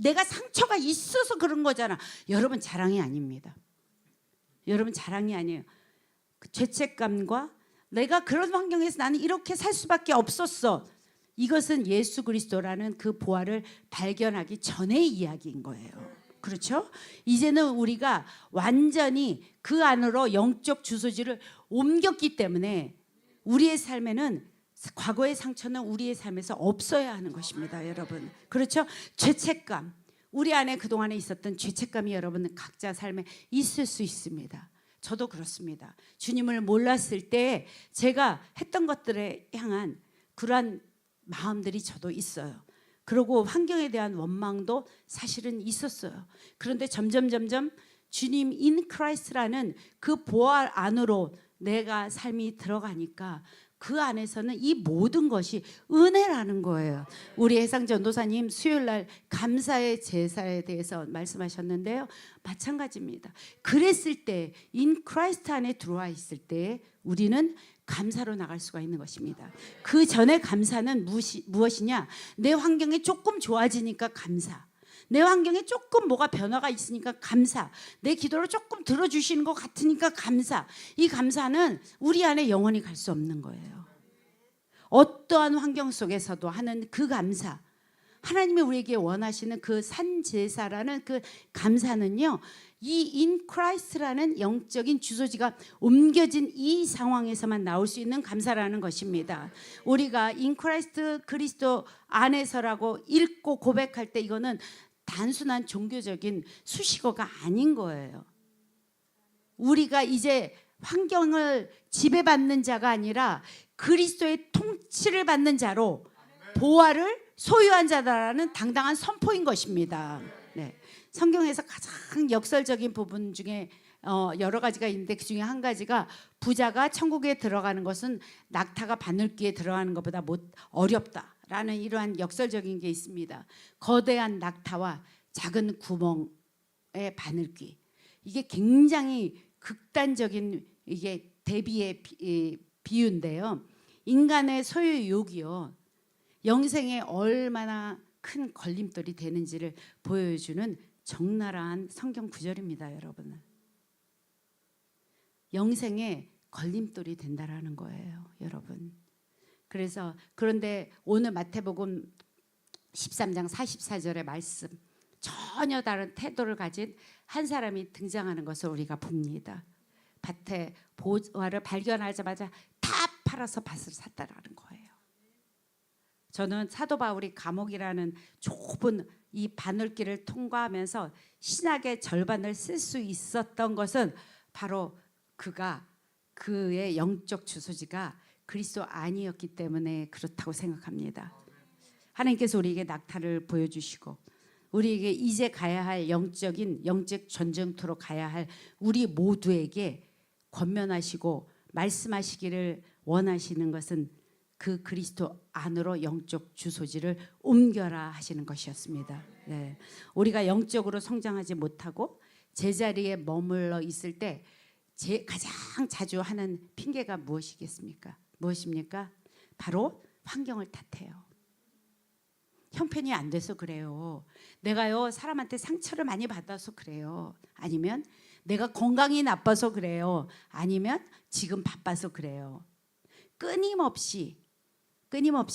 내가 상처가 있어서 그런 거잖아. 여러분 자랑이 아닙니다. 여러분 자랑이 아니에요. 그 죄책감과 내가 그런 환경에서 나는 이렇게 살 수밖에 없었어. 이것은 예수 그리스도라는 그 보화를 발견하기 전의 이야기인 거예요. 그렇죠? 이제는 우리가 완전히 그 안으로 영적 주소지를 옮겼기 때문에 우리의 삶에는 과거의 상처는 우리의 삶에서 없어야 하는 것입니다, 여러분. 그렇죠? 죄책감, 우리 안에 그동안에 있었던 죄책감이 여러분 각자 삶에 있을 수 있습니다. 저도 그렇습니다. 주님을 몰랐을 때 제가 했던 것들에 향한 그러한 마음들이 저도 있어요. 그리고 환경에 대한 원망도 사실은 있었어요. 그런데 점점 주님 인 크라이스트라는 그 보화 안으로 내가 삶이 들어가니까 그 안에서는 이 모든 것이 은혜라는 거예요. 우리 해상 전도사님 수요일 날 감사의 제사에 대해서 말씀하셨는데요. 마찬가지입니다. 그랬을 때 인 크라이스트 안에 들어와 있을 때 우리는 감사로 나갈 수가 있는 것입니다. 그 전에 감사는 무엇이냐? 내 환경이 조금 좋아지니까 감사. 내 환경에 조금 뭐가 변화가 있으니까 감사. 내 기도를 조금 들어주시는 것 같으니까 감사. 이 감사는 우리 안에 영원히 갈 수 없는 거예요. 어떠한 환경 속에서도 하는 그 감사, 하나님이 우리에게 원하시는 그 산제사라는 그 감사는요, 이 in Christ라는 영적인 주소지가 옮겨진 이 상황에서만 나올 수 있는 감사라는 것입니다. 우리가 in Christ 그리스도 안에서라고 읽고 고백할 때 이거는 단순한 종교적인 수식어가 아닌 거예요. 우리가 이제 환경을 지배받는 자가 아니라 그리스도의 통치를 받는 자로 보화를 소유한 자다라는 당당한 선포인 것입니다. 네. 성경에서 가장 역설적인 부분 중에 여러 가지가 있는데 그 중에 한 가지가 부자가 천국에 들어가는 것은 낙타가 바늘귀에 들어가는 것보다 어렵다라는 이러한 역설적인 게 있습니다. 거대한 낙타와 작은 구멍의 바늘귀, 이게 굉장히 극단적인 이게 대비의 비유인데요. 인간의 소유욕이요, 영생에 얼마나 큰 걸림돌이 되는지를 보여주는 적나라한 성경 구절입니다. 여러분, 영생에 걸림돌이 된다라는 거예요. 여러분, 그래서 그런데 오늘 마태복음 13장 44절의 말씀, 전혀 다른 태도를 가진 한 사람이 등장하는 것을 우리가 봅니다. 밭에 보화를 발견하자마자 다 팔아서 밭을 샀다라는 거예요. 저는 사도 바울이 감옥이라는 좁은 이 바늘길을 통과하면서 신학의 절반을 쓸 수 있었던 것은 바로 그의 영적 주소지가 그리스도 아니었기 때문에 그렇다고 생각합니다. 하나님께서 우리에게 낙타를 보여주시고 우리에게 이제 가야 할 영적 전쟁터로 가야 할 우리 모두에게 권면하시고 말씀하시기를 원하시는 것은 그 그리스도 안으로 영적 주소지를 옮겨라 하시는 것이었습니다. 네. 우리가 영적으로 성장하지 못하고 제자리에 머물러 있을 때 가장 자주 하는 핑계가 무엇이겠습니까? 무엇입니까? 바로 환경을 탓해요. 형편이 안 돼서 그래요. 내가요 사람한테 상처를 많이 받아서 그래요. 아니면 내가 건강이 나빠서 그래요. 아니면 지금 바빠서 그래요. 끊임없이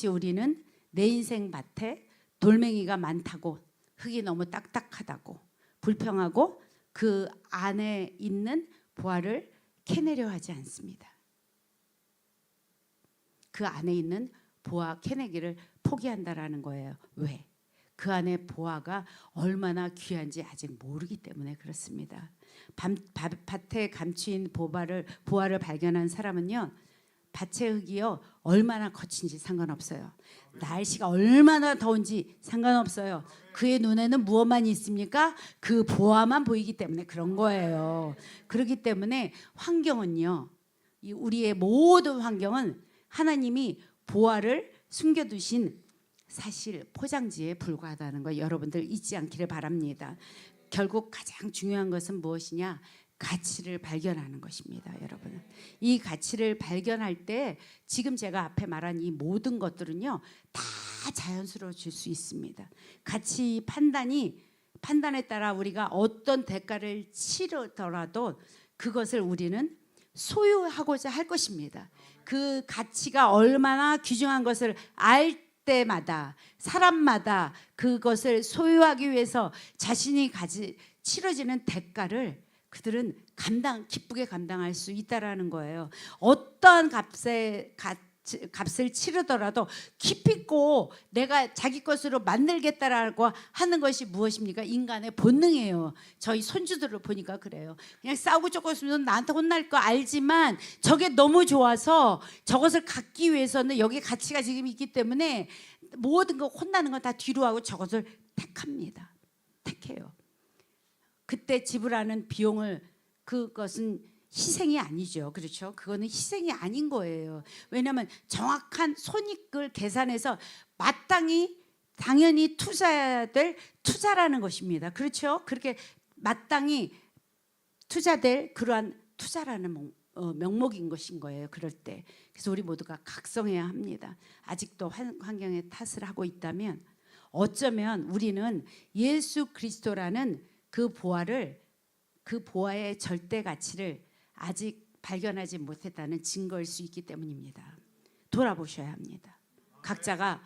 우리는 내 인생 밭에 돌멩이가 많다고, 흙이 너무 딱딱하다고, 불평하고 그 안에 있는 보화를 캐내려 하지 않습니다. 그 안에 있는 보화 캐내기를 포기한다라는 거예요. 왜? 그 안에 보화가 얼마나 귀한지 아직 모르기 때문에 그렇습니다. 밭에 감추인 보화를 발견한 사람은요, 밭의 흙이요 얼마나 거친지 상관없어요. 날씨가 얼마나 더운지 상관없어요. 그의 눈에는 무엇만 있습니까? 그 보화만 보이기 때문에 그런 거예요. 그렇기 때문에 환경은요, 우리의 모든 환경은 하나님이 보화를 숨겨두신 사실 포장지에 불과하다는 거 여러분들 잊지 않기를 바랍니다. 결국 가장 중요한 것은 무엇이냐? 가치를 발견하는 것입니다. 여러분, 이 가치를 발견할 때 지금 제가 앞에 말한 이 모든 것들은요 다 자연스러워질 수 있습니다. 가치 판단에 따라 우리가 어떤 대가를 치르더라도 그것을 우리는 소유하고자 할 것입니다. 그 가치가 얼마나 귀중한 것을 알 때마다 사람마다 그것을 소유하기 위해서 자신이 치러지는 대가를 그들은 기쁘게 감당할 수 있다라는 거예요. 어떠한 값을 치르더라도 기필코 내가 자기 것으로 만들겠다라고 하는 것이 무엇입니까? 인간의 본능이에요. 저희 손주들을 보니까 그래요. 그냥 싸우고 쫓고 있으면 나한테 혼날 거 알지만 저게 너무 좋아서 저것을 갖기 위해서는 여기 가치가 지금 있기 때문에 모든 거 혼나는 건 다 뒤로 하고 저것을 택해요. 그때 지불하는 비용을, 그것은 희생이 아니죠. 그렇죠? 그거는 희생이 아닌 거예요. 왜냐하면 정확한 손익을 계산해서 당연히 투자해야 될 투자라는 것입니다. 그렇죠? 그렇게 마땅히 투자될 그러한 투자라는 명목인 것인 거예요. 그럴 때. 그래서 우리 모두가 각성해야 합니다. 아직도 환경에 탓을 하고 있다면 어쩌면 우리는 예수 그리스도라는 그 보화의 절대 가치를 아직 발견하지 못했다는 증거일 수 있기 때문입니다. 돌아보셔야 합니다. 각자가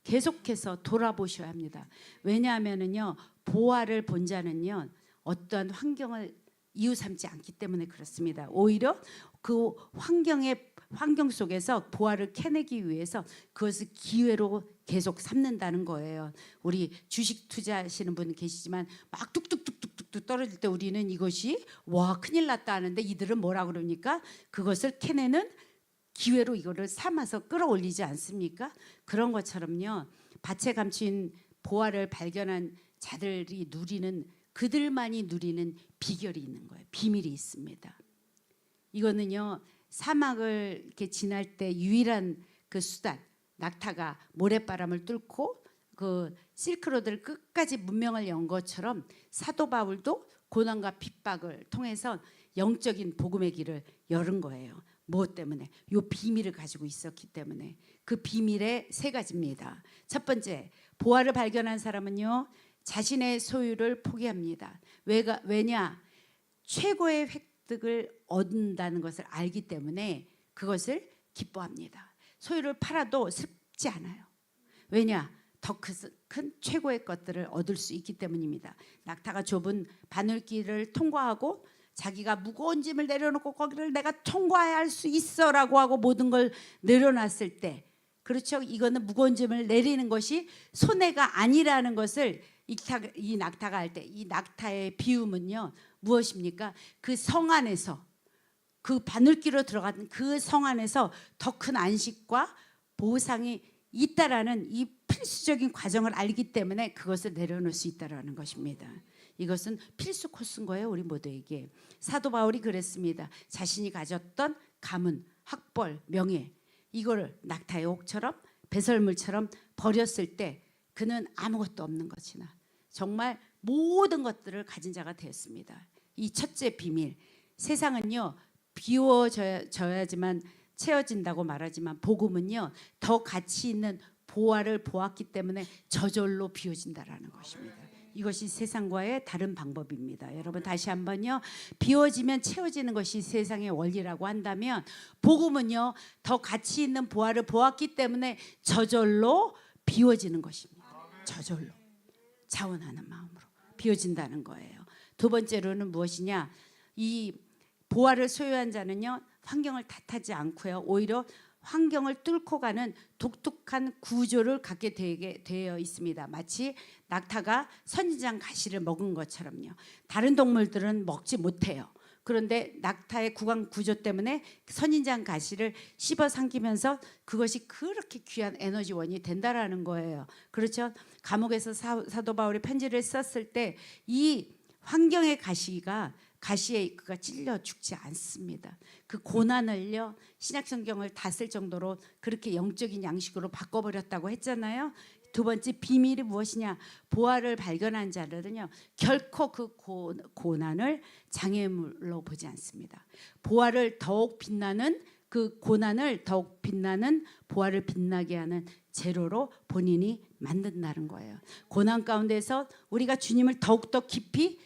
계속해서 돌아보셔야 합니다. 왜냐하면은요, 보화를 본 자는요, 어떠한 환경을 이유 삼지 않기 때문에 그렇습니다. 오히려 그 환경 속에서 보화를 캐내기 위해서 그것을 기회로 계속 삼는다는 거예요. 우리 주식 투자하시는 분 계시지만 막 뚝뚝뚝뚝뚝 떨어질 때 우리는 이것이 와 큰일 났다 하는데, 이들은 뭐라 그러니까 그것을 캐내는 기회로 이거를 삼아서 끌어올리지 않습니까? 그런 것처럼요, 밭에 감춘 보화를 발견한 자들이 누리는, 그들만이 누리는 비결이 있는 거예요. 비밀이 있습니다. 이거는요, 사막을 이렇게 지날 때 유일한 그 수단, 낙타가 모래바람을 뚫고 그 실크로드를 끝까지 문명을 연 것처럼 사도 바울도 고난과 핍박을 통해서 영적인 복음의 길을 열은 거예요. 무엇 때문에? 요 비밀을 가지고 있었기 때문에. 그 비밀의 세 가지입니다. 첫 번째, 보화를 발견한 사람은요, 자신의 소유를 포기합니다. 왜냐? 최고의 획득을 얻는다는 것을 알기 때문에 그것을 기뻐합니다. 소유를 팔아도 슬프지 않아요. 왜냐? 더 큰 최고의 것들을 얻을 수 있기 때문입니다. 낙타가 좁은 바늘길을 통과하고 자기가 무거운 짐을 내려놓고 거기를 내가 통과할 수 있어라고 하고 모든 걸 내려놨을 때, 그렇죠? 이거는 무거운 짐을 내리는 것이 손해가 아니라는 것을 이 낙타가 할 때, 이 낙타의 비움은요, 무엇입니까? 그 성 안에서, 그 바늘길로 들어간 그 성 안에서 더 큰 안식과 보상이 있다라는 이 필수적인 과정을 알기 때문에 그것을 내려놓을 수 있다라는 것입니다. 이것은 필수 코스인 거예요, 우리 모두에게. 사도 바울이 그랬습니다. 자신이 가졌던 가문, 학벌, 명예, 이걸 낙타의 옥처럼 배설물처럼 버렸을 때 그는 아무것도 없는 것이나 정말 모든 것들을 가진 자가 되었습니다. 이 첫째 비밀, 세상은요, 비워져야지만 채워진다고 말하지만 복음은요, 더 가치 있는 보화를 보았기 때문에 저절로 비워진다라는 것입니다. 이것이 세상과의 다른 방법입니다. 여러분 다시 한번요, 비워지면 채워지는 것이 세상의 원리라고 한다면, 복음은요, 더 가치 있는 보화를 보았기 때문에 저절로 비워지는 것입니다. 저절로 자원하는 마음으로 비워진다는 거예요. 두 번째로는 무엇이냐? 이 보화를 소유한 자는요, 환경을 탓하지 않고요, 오히려 환경을 뚫고 가는 독특한 구조를 갖게 되어 있습니다. 마치 낙타가 선인장 가시를 먹은 것처럼요. 다른 동물들은 먹지 못해요. 그런데 낙타의 구강 구조 때문에 선인장 가시를 씹어 삼키면서 그것이 그렇게 귀한 에너지원이 된다라는 거예요. 그렇죠? 감옥에서 사도 바울이 편지를 썼을 때 이 환경의 가시에 그가 찔려 죽지 않습니다. 그 고난을요, 신약 성경을 다 쓸 정도로 그렇게 영적인 양식으로 바꿔버렸다고 했잖아요. 두 번째 비밀이 무엇이냐? 보화를 발견한 자들은요, 결코 그 고난을 장애물로 보지 않습니다. 보화를 더욱 빛나는, 그 고난을 더욱 빛나는 보화를 빛나게 하는 재료로 본인이 만든다는 거예요. 고난 가운데서 우리가 주님을 더욱더 깊이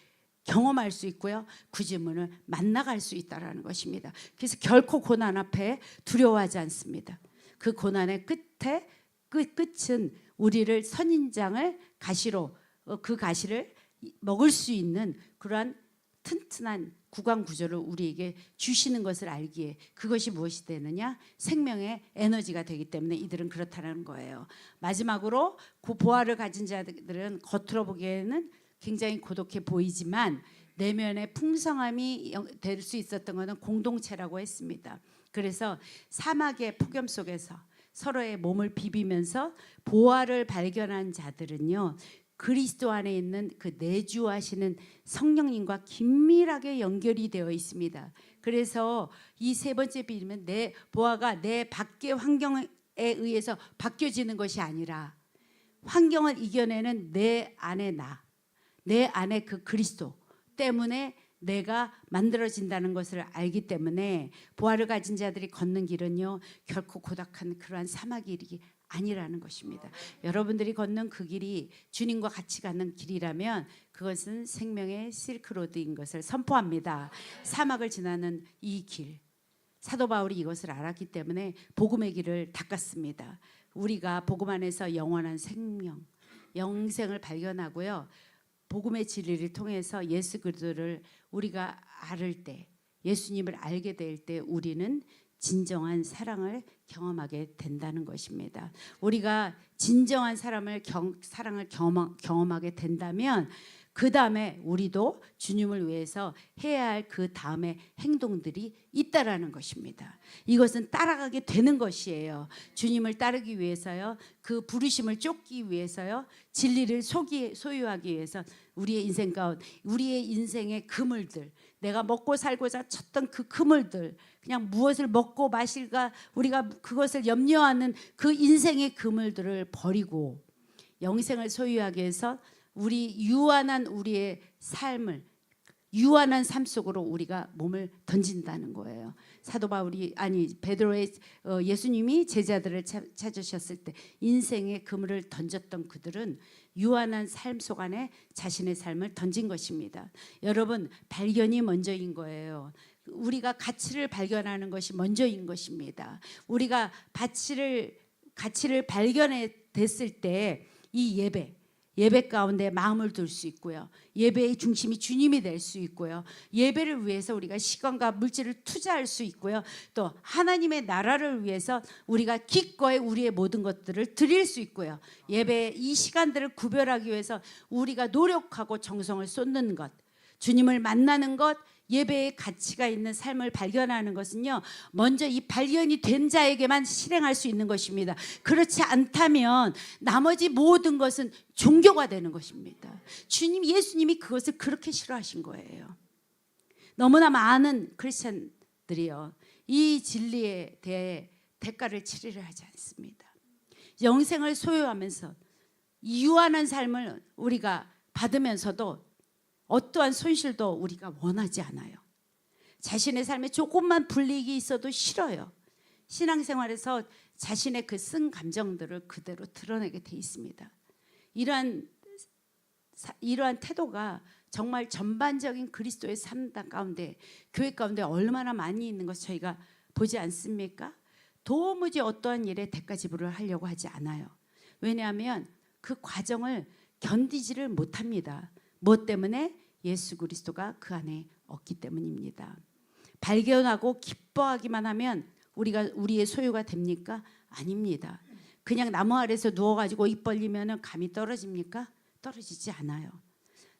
경험할 수 있고요, 구주님을 만나갈 수 있다는 것입니다. 그래서 결코 고난 앞에 두려워하지 않습니다. 그 고난의 끝은 우리를 선인장을 가시로, 그 가시를 먹을 수 있는 그러한 튼튼한 구강 구조를 우리에게 주시는 것을 알기에, 그것이 무엇이 되느냐? 생명의 에너지가 되기 때문에 이들은 그렇다는 거예요. 마지막으로 그 보화를 가진 자들은 겉으로 보기에는 굉장히 고독해 보이지만 내면의 풍성함이 될 수 있었던 것은 공동체라고 했습니다. 그래서 사막의 폭염 속에서 서로의 몸을 비비면서 보화를 발견한 자들은요, 그리스도 안에 있는 그 내주하시는 성령님과 긴밀하게 연결이 되어 있습니다. 그래서 이 세 번째 비밀은 내 보화가 내 밖의 환경에 의해서 바뀌어지는 것이 아니라 환경을 이겨내는 내 안에 내 안에 그 그리스도 때문에 내가 만들어진다는 것을 알기 때문에 보화를 가진 자들이 걷는 길은요, 결코 고독한 그러한 사막의 길이 아니라는 것입니다. 여러분들이 걷는 그 길이 주님과 같이 가는 길이라면 그것은 생명의 실크로드인 것을 선포합니다. 사막을 지나는 이 길, 사도 바울이 이것을 알았기 때문에 복음의 길을 닦았습니다. 우리가 복음 안에서 영원한 생명, 영생을 발견하고요. 복음의 진리를 통해서 예수 그리스도를 우리가 알을 때, 예수님을 알게 될 때 우리는 진정한 사랑을 경험하게 된다는 것입니다. 우리가 진정한 사랑을 경험하게 된다면 그 다음에 우리도 주님을 위해서 해야 할 그 다음에 행동들이 있다라는 것입니다. 이것은 따라가게 되는 것이에요. 주님을 따르기 위해서요, 그 부르심을 쫓기 위해서요, 진리를 소유하기 위해서 우리의 인생 가운데 우리의 인생의 그물들, 내가 먹고 살고자 쳤던 그 그물들, 그냥 무엇을 먹고 마실까 우리가 그것을 염려하는 그 인생의 그물들을 버리고 영생을 소유하기 위해서 유한한 우리의 삶을, 유한한 삶 속으로 우리가 몸을 던진다는 거예요. 사도 바울이, 베드로의 예수님이 제자들을 찾으셨을 때 인생의 그물을 던졌던 그들은 유한한 삶 속 안에 자신의 삶을 던진 것입니다. 여러분, 발견이 먼저인 거예요. 우리가 가치를 발견하는 것이 먼저인 것입니다. 우리가 가치를 발견해 됐을 때 이 예배 가운데 마음을 둘 수 있고요. 예배의 중심이 주님이 될 수 있고요. 예배를 위해서 우리가 시간과 물질을 투자할 수 있고요. 또 하나님의 나라를 위해서 우리가 기꺼이 우리의 모든 것들을 드릴 수 있고요. 예배 이 시간들을 구별하기 위해서 우리가 노력하고 정성을 쏟는 것, 주님을 만나는 것, 예배의 가치가 있는 삶을 발견하는 것은요, 먼저 이 발견이 된 자에게만 실행할 수 있는 것입니다. 그렇지 않다면 나머지 모든 것은 종교가 되는 것입니다. 예수님이 그것을 그렇게 싫어하신 거예요. 너무나 많은 크리스찬들이요, 이 진리에 대해 대가를 치르려 하지 않습니다. 영생을 소유하면서 유한한 삶을 우리가 받으면서도 어떠한 손실도 우리가 원하지 않아요. 자신의 삶에 조금만 불이익이 있어도 싫어요. 신앙생활에서 자신의 그 쓴 감정들을 그대로 드러내게 돼 있습니다. 이러한 태도가 정말 전반적인 그리스도의 삶 가운데, 교회 가운데 얼마나 많이 있는 것을 저희가 보지 않습니까? 도무지 어떠한 일에 대가 지불을 하려고 하지 않아요. 왜냐하면 그 과정을 견디지를 못합니다. 무엇 때문에? 예수 그리스도가 그 안에 없기 때문입니다. 발견하고 기뻐하기만 하면 우리의 소유가 됩니까? 아닙니다. 그냥 나무 아래서 누워가지고 입 벌리면 감이 떨어집니까? 떨어지지 않아요.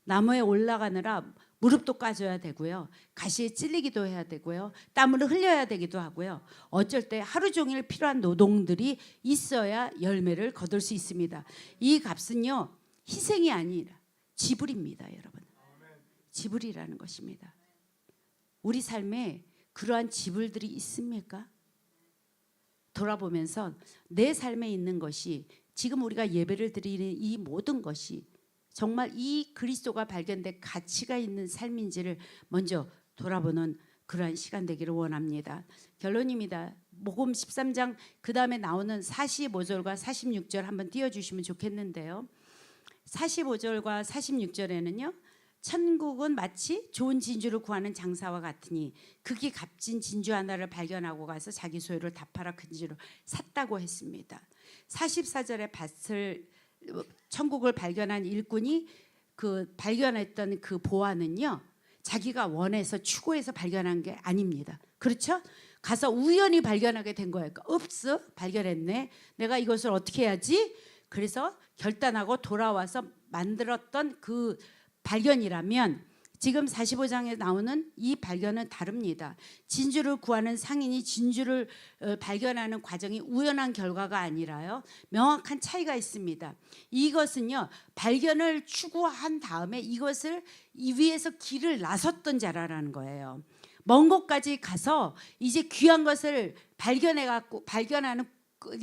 나무에 올라가느라 무릎도 까져야 되고요, 가시에 찔리기도 해야 되고요, 땀을 흘려야 되기도 하고요, 어쩔 때 하루 종일 필요한 노동들이 있어야 열매를 거둘 수 있습니다. 이 값은요, 희생이 아니라 지불입니다. 여러분, 지불이라는 것입니다. 우리 삶에 그러한 지불들이 있습니까? 돌아보면서 내 삶에 있는 것이, 지금 우리가 예배를 드리는 이 모든 것이 정말 이 그리스도가 발견된 가치가 있는 삶인지를 먼저 돌아보는 그러한 시간 되기를 원합니다. 결론입니다. 복음 13장 그 다음에 나오는 45절과 46절 한번 띄워주시면 좋겠는데요. 45절과 46절에는요, 천국은 마치 좋은 진주를 구하는 장사와 같으니 극이 값진 진주 하나를 발견하고 가서 자기 소유를 다 팔아 그 진주를 샀다고 했습니다. 44절에 천국을 발견한 일꾼이 그 발견했던 그 보화는요, 자기가 원해서 추구해서 발견한 게 아닙니다. 그렇죠? 가서 우연히 발견하게 된 거예요. 읍스, 발견했네. 내가 이것을 어떻게 해야지? 그래서 결단하고 돌아와서 만들었던 그 발견이라면, 지금 45장에 나오는 이 발견은 다릅니다. 진주를 구하는 상인이 진주를 발견하는 과정이 우연한 결과가 아니라요, 명확한 차이가 있습니다. 이것은요, 발견을 추구한 다음에 이것을 이 위에서 길을 나섰던 자라는 거예요. 먼 곳까지 가서 이제 귀한 것을 발견하는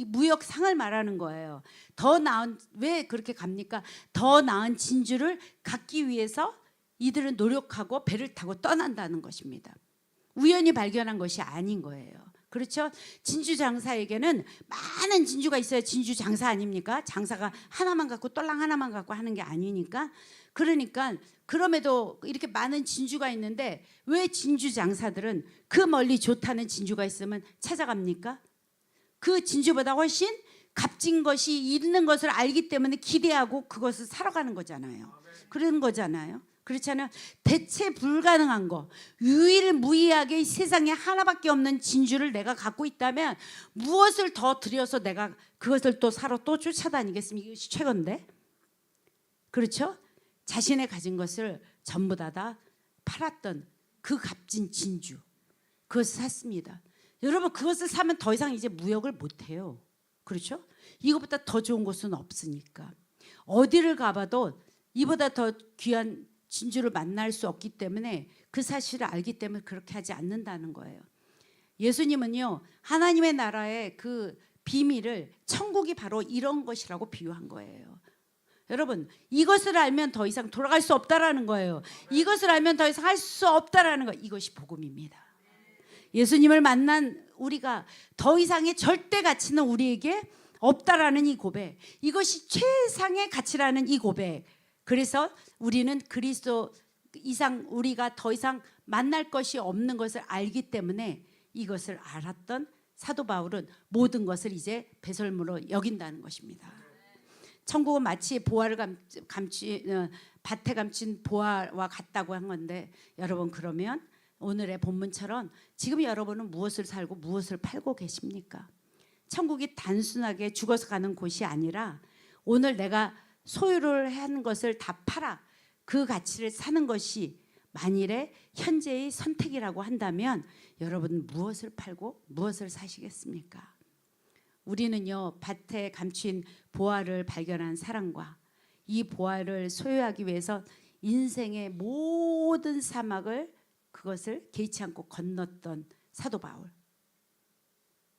무역상을 말하는 거예요. 더 나은, 왜 그렇게 갑니까? 더 나은 진주를 갖기 위해서 이들은 노력하고 배를 타고 떠난다는 것입니다. 우연히 발견한 것이 아닌 거예요. 그렇죠? 진주 장사에게는 많은 진주가 있어야 진주 장사 아닙니까? 장사가 하나만 갖고 떨랑 하나만 갖고 하는 게 아니니까. 그러니까 그럼에도 이렇게 많은 진주가 있는데 왜 진주 장사들은 그 멀리 좋다는 진주가 있으면 찾아갑니까? 그 진주보다 훨씬 값진 것이 있는 것을 알기 때문에 기대하고 그것을 살아가는 거잖아요. 그런 거잖아요. 그렇잖아요. 대체 불가능한 거, 유일무이하게 세상에 하나밖에 없는 진주를 내가 갖고 있다면 무엇을 더 들여서 내가 그것을 또 사러 또 쫓아다니겠습니까? 이것이 최고인데. 그렇죠? 자신의 가진 것을 전부 다 팔았던 그 값진 진주, 그것을 샀습니다. 여러분, 그것을 사면 더 이상 이제 무역을 못해요. 그렇죠? 이것보다 더 좋은 곳은 없으니까. 어디를 가봐도 이보다 더 귀한 진주를 만날 수 없기 때문에 그 사실을 알기 때문에 그렇게 하지 않는다는 거예요. 예수님은요, 하나님의 나라의 그 비밀을 천국이 바로 이런 것이라고 비유한 거예요. 여러분, 이것을 알면 더 이상 돌아갈 수 없다라는 거예요. 이것을 알면 더 이상 할 수 없다라는 거, 이것이 복음입니다. 예수님을 만난 우리가 더 이상의 절대 가치는 우리에게 없다라는 이 고백, 이것이 최상의 가치라는 이 고백. 그래서 우리는 그리스도 이상, 우리가 더 이상 만날 것이 없는 것을 알기 때문에 이것을 알았던 사도 바울은 모든 것을 이제 배설물로 여긴다는 것입니다. 천국은 마치 보화를 밭에 감춘 보화와 같다고 한 건데, 여러분, 그러면 오늘의 본문처럼 지금 여러분은 무엇을 살고 무엇을 팔고 계십니까? 천국이 단순하게 죽어서 가는 곳이 아니라 오늘 내가 소유를 한 것을 다 팔아 그 가치를 사는 것이 만일에 현재의 선택이라고 한다면 여러분 무엇을 팔고 무엇을 사시겠습니까? 우리는요, 밭에 감춘 보화를 발견한 사람과 이 보화를 소유하기 위해서 인생의 모든 사막을 그것을 개의치 않고 건넜던 사도 바울,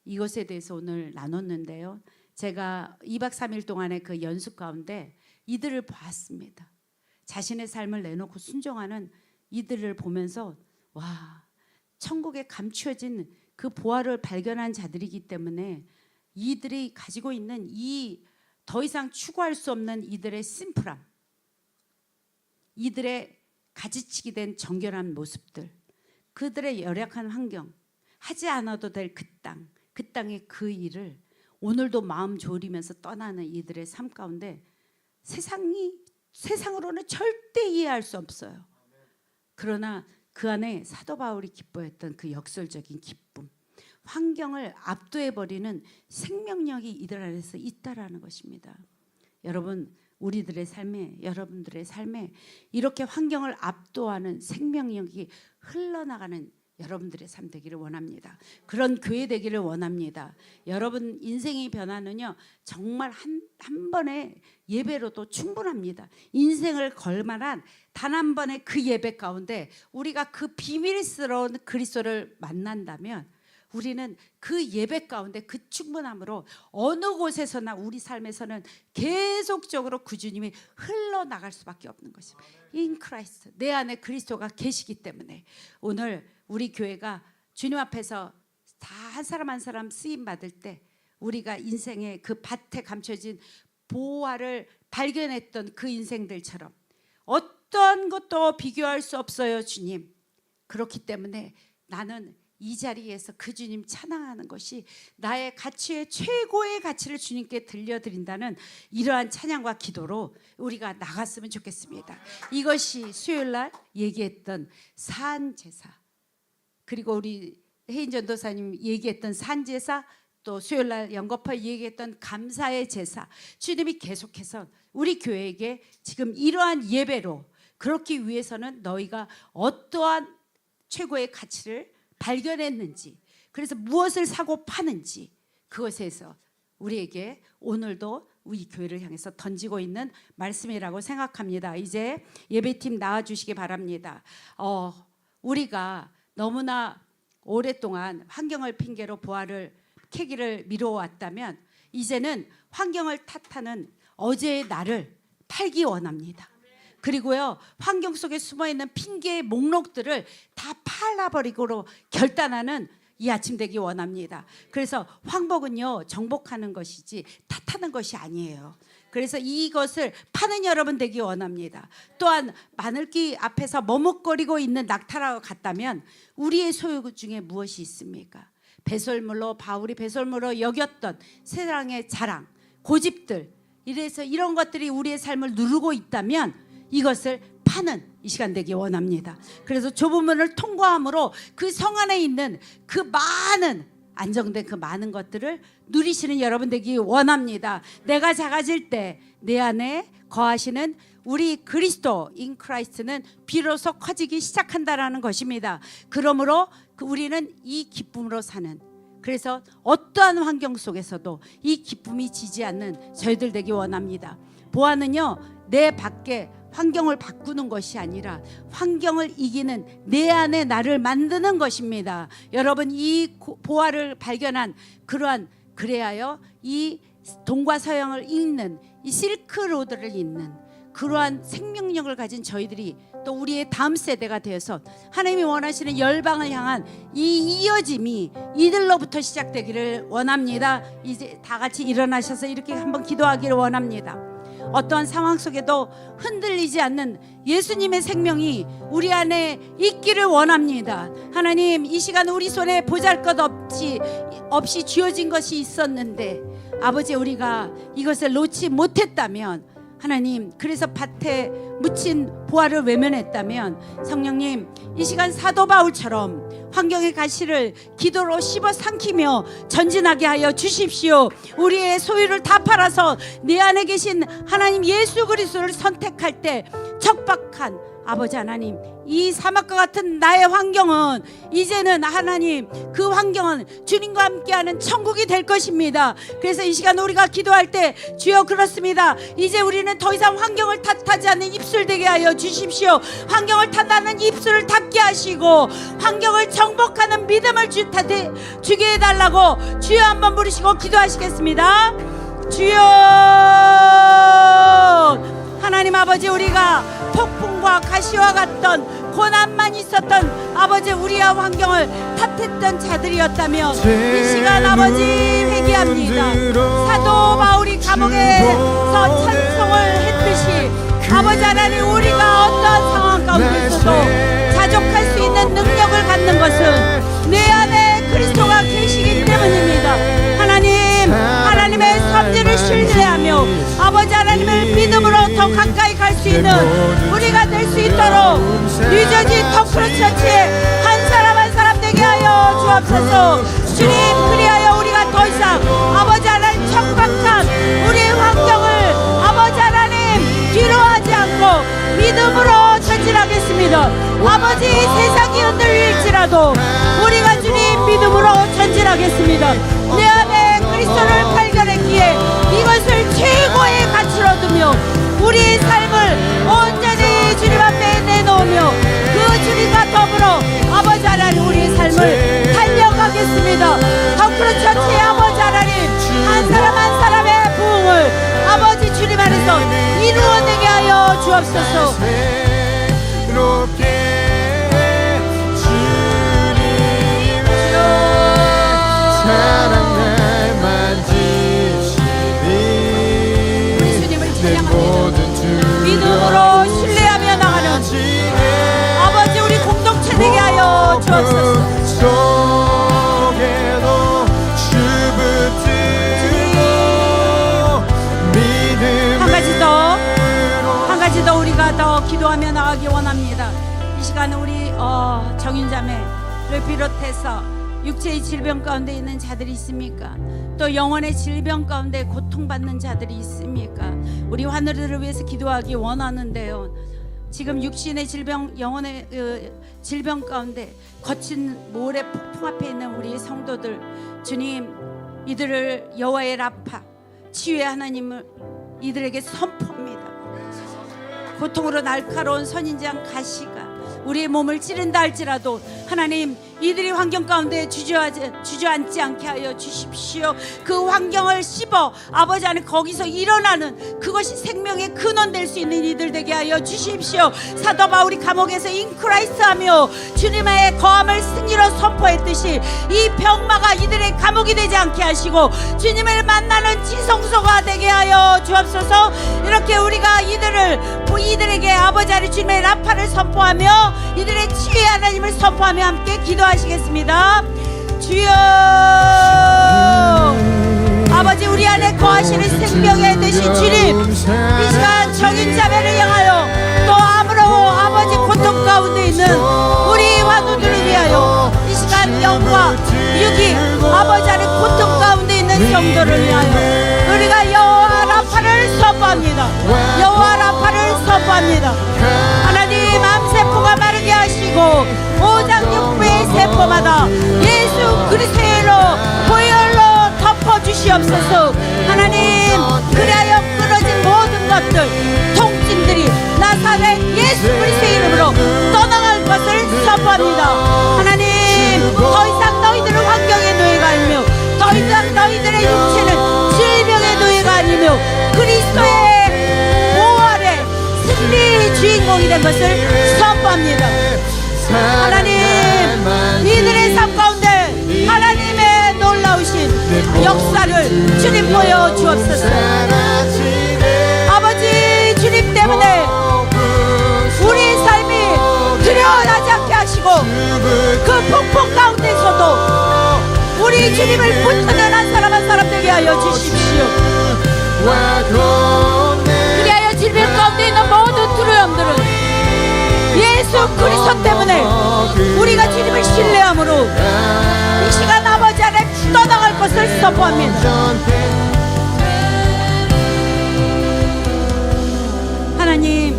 이것에 대해서 오늘 나눴는데요. 제가 2박 3일 동안의 그 연습 가운데 이들을 봤습니다. 자신의 삶을 내놓고 순종하는 이들을 보면서, 와, 천국에 감추어진 그 보화를 발견한 자들이기 때문에 이들이 가지고 있는 이 더 이상 추구할 수 없는 이들의 심플함, 이들의 가지치기 된 정결한 모습들, 그들의 열악한 환경, 하지 않아도 될 그 땅, 그 땅의 그 일을 오늘도 마음 졸이면서 떠나는 이들의 삶 가운데 세상으로는 절대 이해할 수 없어요. 그러나 그 안에 사도 바울이 기뻐했던 그 역설적인 기쁨, 환경을 압도해버리는 생명력이 이들 안에서 있다라는 것입니다. 여러분, 우리들의 삶에, 여러분들의 삶에 이렇게 환경을 압도하는 생명력이 흘러나가는 여러분들의 삶 되기를 원합니다. 그런 교회 되기를 원합니다. 여러분 인생의 변화는요, 정말 한 번의 예배로도 충분합니다. 인생을 걸만한 단 한 번의 그 예배 가운데 우리가 그 비밀스러운 그리스도를 만난다면 우리는 그 예배 가운데 그 충분함으로 어느 곳에서나 우리 삶에서는 계속적으로 그 주님이 흘러나갈 수밖에 없는 것입니다. In Christ, 내 안에 그리스도가 계시기 때문에 오늘 우리 교회가 주님 앞에서 다 한 사람 한 사람 쓰임 받을 때 우리가 인생의 그 밭에 감춰진 보화를 발견했던 그 인생들처럼 어떤 것도 비교할 수 없어요, 주님. 그렇기 때문에 나는 이 자리에서 그 주님 찬양하는 것이 나의 가치의 최고의 가치를 주님께 들려드린다는 이러한 찬양과 기도로 우리가 나갔으면 좋겠습니다. 이것이 수요일날 얘기했던 산제사, 그리고 우리 혜인 전도사님 얘기했던 산제사, 또 수요일날 영겁파 얘기했던 감사의 제사, 주님이 계속해서 우리 교회에게 지금 이러한 예배로, 그렇기 위해서는 너희가 어떠한 최고의 가치를 발견했는지, 그래서 무엇을 사고 파는지, 그것에서 우리에게 오늘도 우리 교회를 향해서 던지고 있는 말씀이라고 생각합니다. 이제 예배팀 나와주시기 바랍니다. 우리가 너무나 오랫동안 환경을 핑계로 보화를 캐기를 미뤄왔다면 이제는 환경을 탓하는 어제의 나를 팔기 원합니다. 그리고요, 환경 속에 숨어있는 핑계의 목록들을 다 팔아버리고 결단하는 이 아침 되기 원합니다. 그래서 황복은요, 정복하는 것이지 탓하는 것이 아니에요. 그래서 이것을 파는 여러분 되기 원합니다. 또한 마늘귀 앞에서 머뭇거리고 있는 낙타라고 같다면 우리의 소유 중에 무엇이 있습니까? 배설물로, 바울이 배설물로 여겼던 세상의 자랑, 고집들, 이래서 이런 것들이 우리의 삶을 누르고 있다면 이것을 파는 이 시간 되기 원합니다. 그래서 좁은 문을 통과함으로 그 성 안에 있는 그 많은 안정된 그 많은 것들을 누리시는 여러분 되기 원합니다. 내가 작아질 때 내 안에 거하시는 우리 그리스도 인 크라이스트는 비로소 커지기 시작한다라는 것입니다. 그러므로 우리는 이 기쁨으로 사는, 그래서 어떠한 환경 속에서도 이 기쁨이 지지 않는 저희들 되기 원합니다. 보아는요, 내 밖에 환경을 바꾸는 것이 아니라 환경을 이기는 내 안에 나를 만드는 것입니다. 여러분, 이 보아를 발견한 그래야요 이 동과 서양을 잇는 이 실크로드를 잇는 그러한 생명력을 가진 저희들이 또 우리의 다음 세대가 되어서 하나님이 원하시는 열방을 향한 이 이어짐이 이들로부터 시작되기를 원합니다. 이제 다 같이 일어나셔서 이렇게 한번 기도하기를 원합니다. 어떠한 상황 속에도 흔들리지 않는 예수님의 생명이 우리 안에 있기를 원합니다. 하나님, 이 시간 우리 손에 보잘것없이 쥐어진 것이 있었는데 아버지, 우리가 이것을 놓지 못했다면, 하나님, 그래서 밭에 묻힌 보화를 외면했다면, 성령님, 이 시간 사도 바울처럼 환경의 가시를 기도로 씹어 삼키며 전진하게 하여 주십시오. 우리의 소유를 다 팔아서 내 안에 계신 하나님 예수 그리스도를 선택할 때 척박한 아버지 하나님, 이 사막과 같은 나의 환경은 이제는 하나님, 그 환경은 주님과 함께하는 천국이 될 것입니다. 그래서 이 시간 우리가 기도할 때, 주여, 그렇습니다, 이제 우리는 더 이상 환경을 탓하지 않는 입술 되게 하여 주십시오. 환경을 탓하는 입술을 닫게 하시고 환경을 정복하는 믿음을 주게 해달라고 주여 한번 부르시고 기도하시겠습니다. 주여, 하나님 아버지, 우리가 폭풍과 가시와 같던 고난만 있었던 아버지 우리의 환경을 탓했던 자들이었다면 이 시간 아버지 회개합니다. 사도 바울이 감옥에서 찬송을 했듯이 아버지 하나님, 우리가 어떠한 상황 가운데서도 자족할 수 있는 능력을 갖는 것은 내 안에 그리스도가 계시기 때문입니다. 하나님의 섭리를 신뢰하며 아버지 하나님을 믿음으로 더 가까이 갈 수 있는 우리가 될 수 있도록 뉴저지 터프로처치에 한 사람 한 사람 되게 하여 주옵소서. 주님, 그리하여 우리가 더 이상 아버지 하나님 척박한 우리의 환경을 아버지 하나님 뒤로하지 않고 믿음으로 전진하겠습니다. 아버지, 세상이 흔들릴지라도 우리가 주님 믿음으로 전진하겠습니다. 내 안에 그리스도를 발견했기에 이것을 최고의 가치로 두며 우리의 삶을 온전히 주님 앞에 내놓으며 그 주님과 더불어 아버지 하나님 우리의 삶을 달려가겠습니다. 덕크로처치의 아버지 하나님, 한 사람 한 사람의 부흥을 아버지 주님 안에서 이루어내게 하여 주옵소서. 믿음으로 신뢰하며 나가는 아버지 우리 공동체 되게 하여 주옵소서. 한 가지 더 우리가 더 기도하며 나가기 원합니다. 이 시간 우리 정인자매를 비롯해서 육체의 질병 가운데 있는 자들이 있습니까? 또 영혼의 질병 가운데 고통받는 자들이 있습니까? 우리 환우들을 위해서 기도하기 원하는데요, 지금 육신의 질병, 영혼의 질병 가운데 거친 모래 폭풍 앞에 있는 우리 성도들, 주님, 이들을 여호와의 라파, 치유의 하나님을 이들에게 선포합니다. 고통으로 날카로운 선인장 가시가 우리의 몸을 찌른다 할지라도 하나님, 이들이 환경 가운데 주저앉지 않게 하여 주십시오. 그 환경을 씹어 아버지 안에 거기서 일어나는 그것이 생명의 근원 될 수 있는 이들 되게 하여 주십시오. 사도 바울이 감옥에서 인크라이스트 하며 주님의 거함을 승리로 선포했듯이 이 병마가 이들의 감옥이 되지 않게 하시고 주님을 만나는 지성소가 되게 하여 주옵소서. 이렇게 우리가 이들에게 아버지 하나님 주님의 라파를 선포하며 이들의 치유의 하나님을 선포하며 함께 기도하시겠습니다. 주여. 아버지, 우리 안에 거하시는 생명의 되신 주님, 이 시간 적인 자매를 향하여 또 아무로 아버지 고통 가운데 있는 우리 환우들을 위하여 이 시간 영과 육이 아버지 안에 고통 가운데 있는 성도를 위하여 우리가 여호와 라파를 선포합니다. 여호와 라파를 선포합니다. 하나님, 암세포가 마르게 하시고 오장육부의 세포마다 예수 그리스도로 보혈로 덮어주시옵소서. 하나님, 그리하여 끊어진 모든 것들, 통증들이 나사렛 예수 그리스도의 이름으로 떠나갈 것을 선포합니다. 하나님, 더 이상 너희들은 환경의 노예가 아니며 더 이상 너희들의 육체는 질병의 노예가 아니며 그리스도의 보호 아래 승리의 주인공이 된 것을 선포합니다. 하나님, 이들의 삶 가운데 하나님의 놀라우신 역사를 주님 보여주옵소서. 아버지, 주님 때문에 우리 삶이 두려워하지 않게 하시고 그 폭풍 가운데서도 우리 주님을 붙드는 한 사람 한 사람 되게 하여 주십시오. 그리하여 질병 가운데 있는 모든 두려움들은 예수 그리스도 때문에 우리가 주님을 신뢰함으로 이 시간 아버지 안에 떠나갈 것을 선포합니다. 하나님,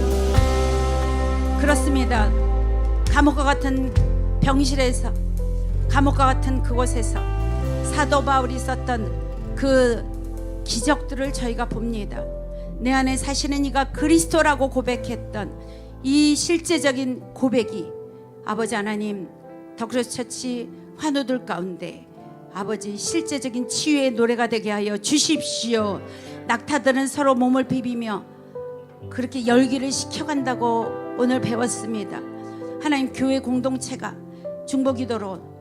그렇습니다. 감옥과 같은 병실에서, 감옥과 같은 그곳에서 사도 바울이 썼던 그 기적들을 저희가 봅니다. 내 안에 사시는 이가 그리스도라고 고백했던 이 실제적인 고백이 아버지 하나님, 더크로스처치 환우들 가운데 아버지 실제적인 치유의 노래가 되게 하여 주십시오. 낙타들은 서로 몸을 비비며 그렇게 열기를 식혀간다고 오늘 배웠습니다. 하나님, 교회 공동체가 중보기도로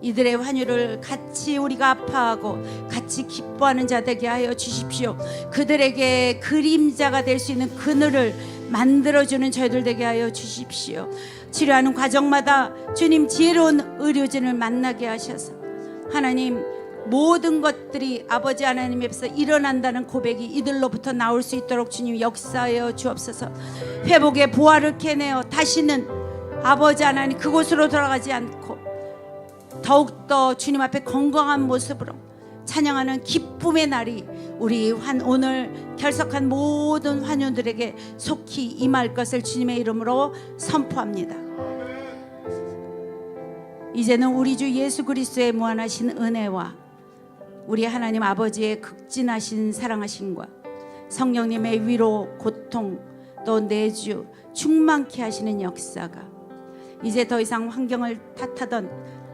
이들의 환유를 같이 우리가 아파하고 같이 기뻐하는 자 되게 하여 주십시오. 그들에게 그림자가 될 수 있는 그늘을 만들어주는 저희들 되게 하여 주십시오. 치료하는 과정마다 주님 지혜로운 의료진을 만나게 하셔서 하나님, 모든 것들이 아버지 하나님 앞에서 일어난다는 고백이 이들로부터 나올 수 있도록 주님 역사하여 주옵소서. 회복의 보화를 캐내어 다시는 아버지 하나님 그곳으로 돌아가지 않고 더욱더 주님 앞에 건강한 모습으로 찬양하는 기쁨의 날이 우리 오늘 결석한 모든 환우들에게 속히 임할 것을 주님의 이름으로 선포합니다. 이제는 우리 주 예수 그리스도의 무한하신 은혜와 우리 하나님 아버지의 극진하신 사랑하심과 성령님의 위로, 고통, 또 내주 충만케 하시는 역사가 이제 더 이상 환경을 탓하던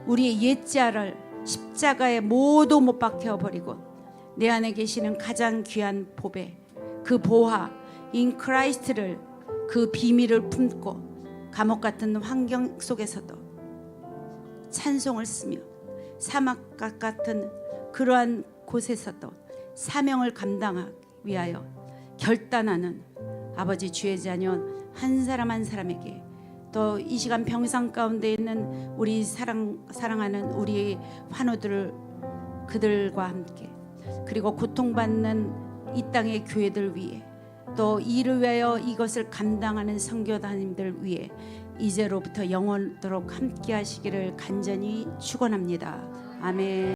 우리의 옛자를 십자가에 모두 못 박혀버리고 내 안에 계시는 가장 귀한 보배, 그 보화 인 크라이스트를, 그 비밀을 품고 감옥 같은 환경 속에서도 찬송을 쓰며 사막 같은 그러한 곳에서도 사명을 감당하기 위하여 결단하는 아버지 주의 자녀 한 사람 한 사람에게, 또 이 시간 병상 가운데 있는 우리 사랑하는 우리 환우들을 그들과 함께, 그리고 고통받는 이 땅의 교회들 위해, 또 이를 위하여 이것을 감당하는 선교사님들 위해 이제로부터 영원토록 함께 하시기를 간절히 축원합니다. 아멘.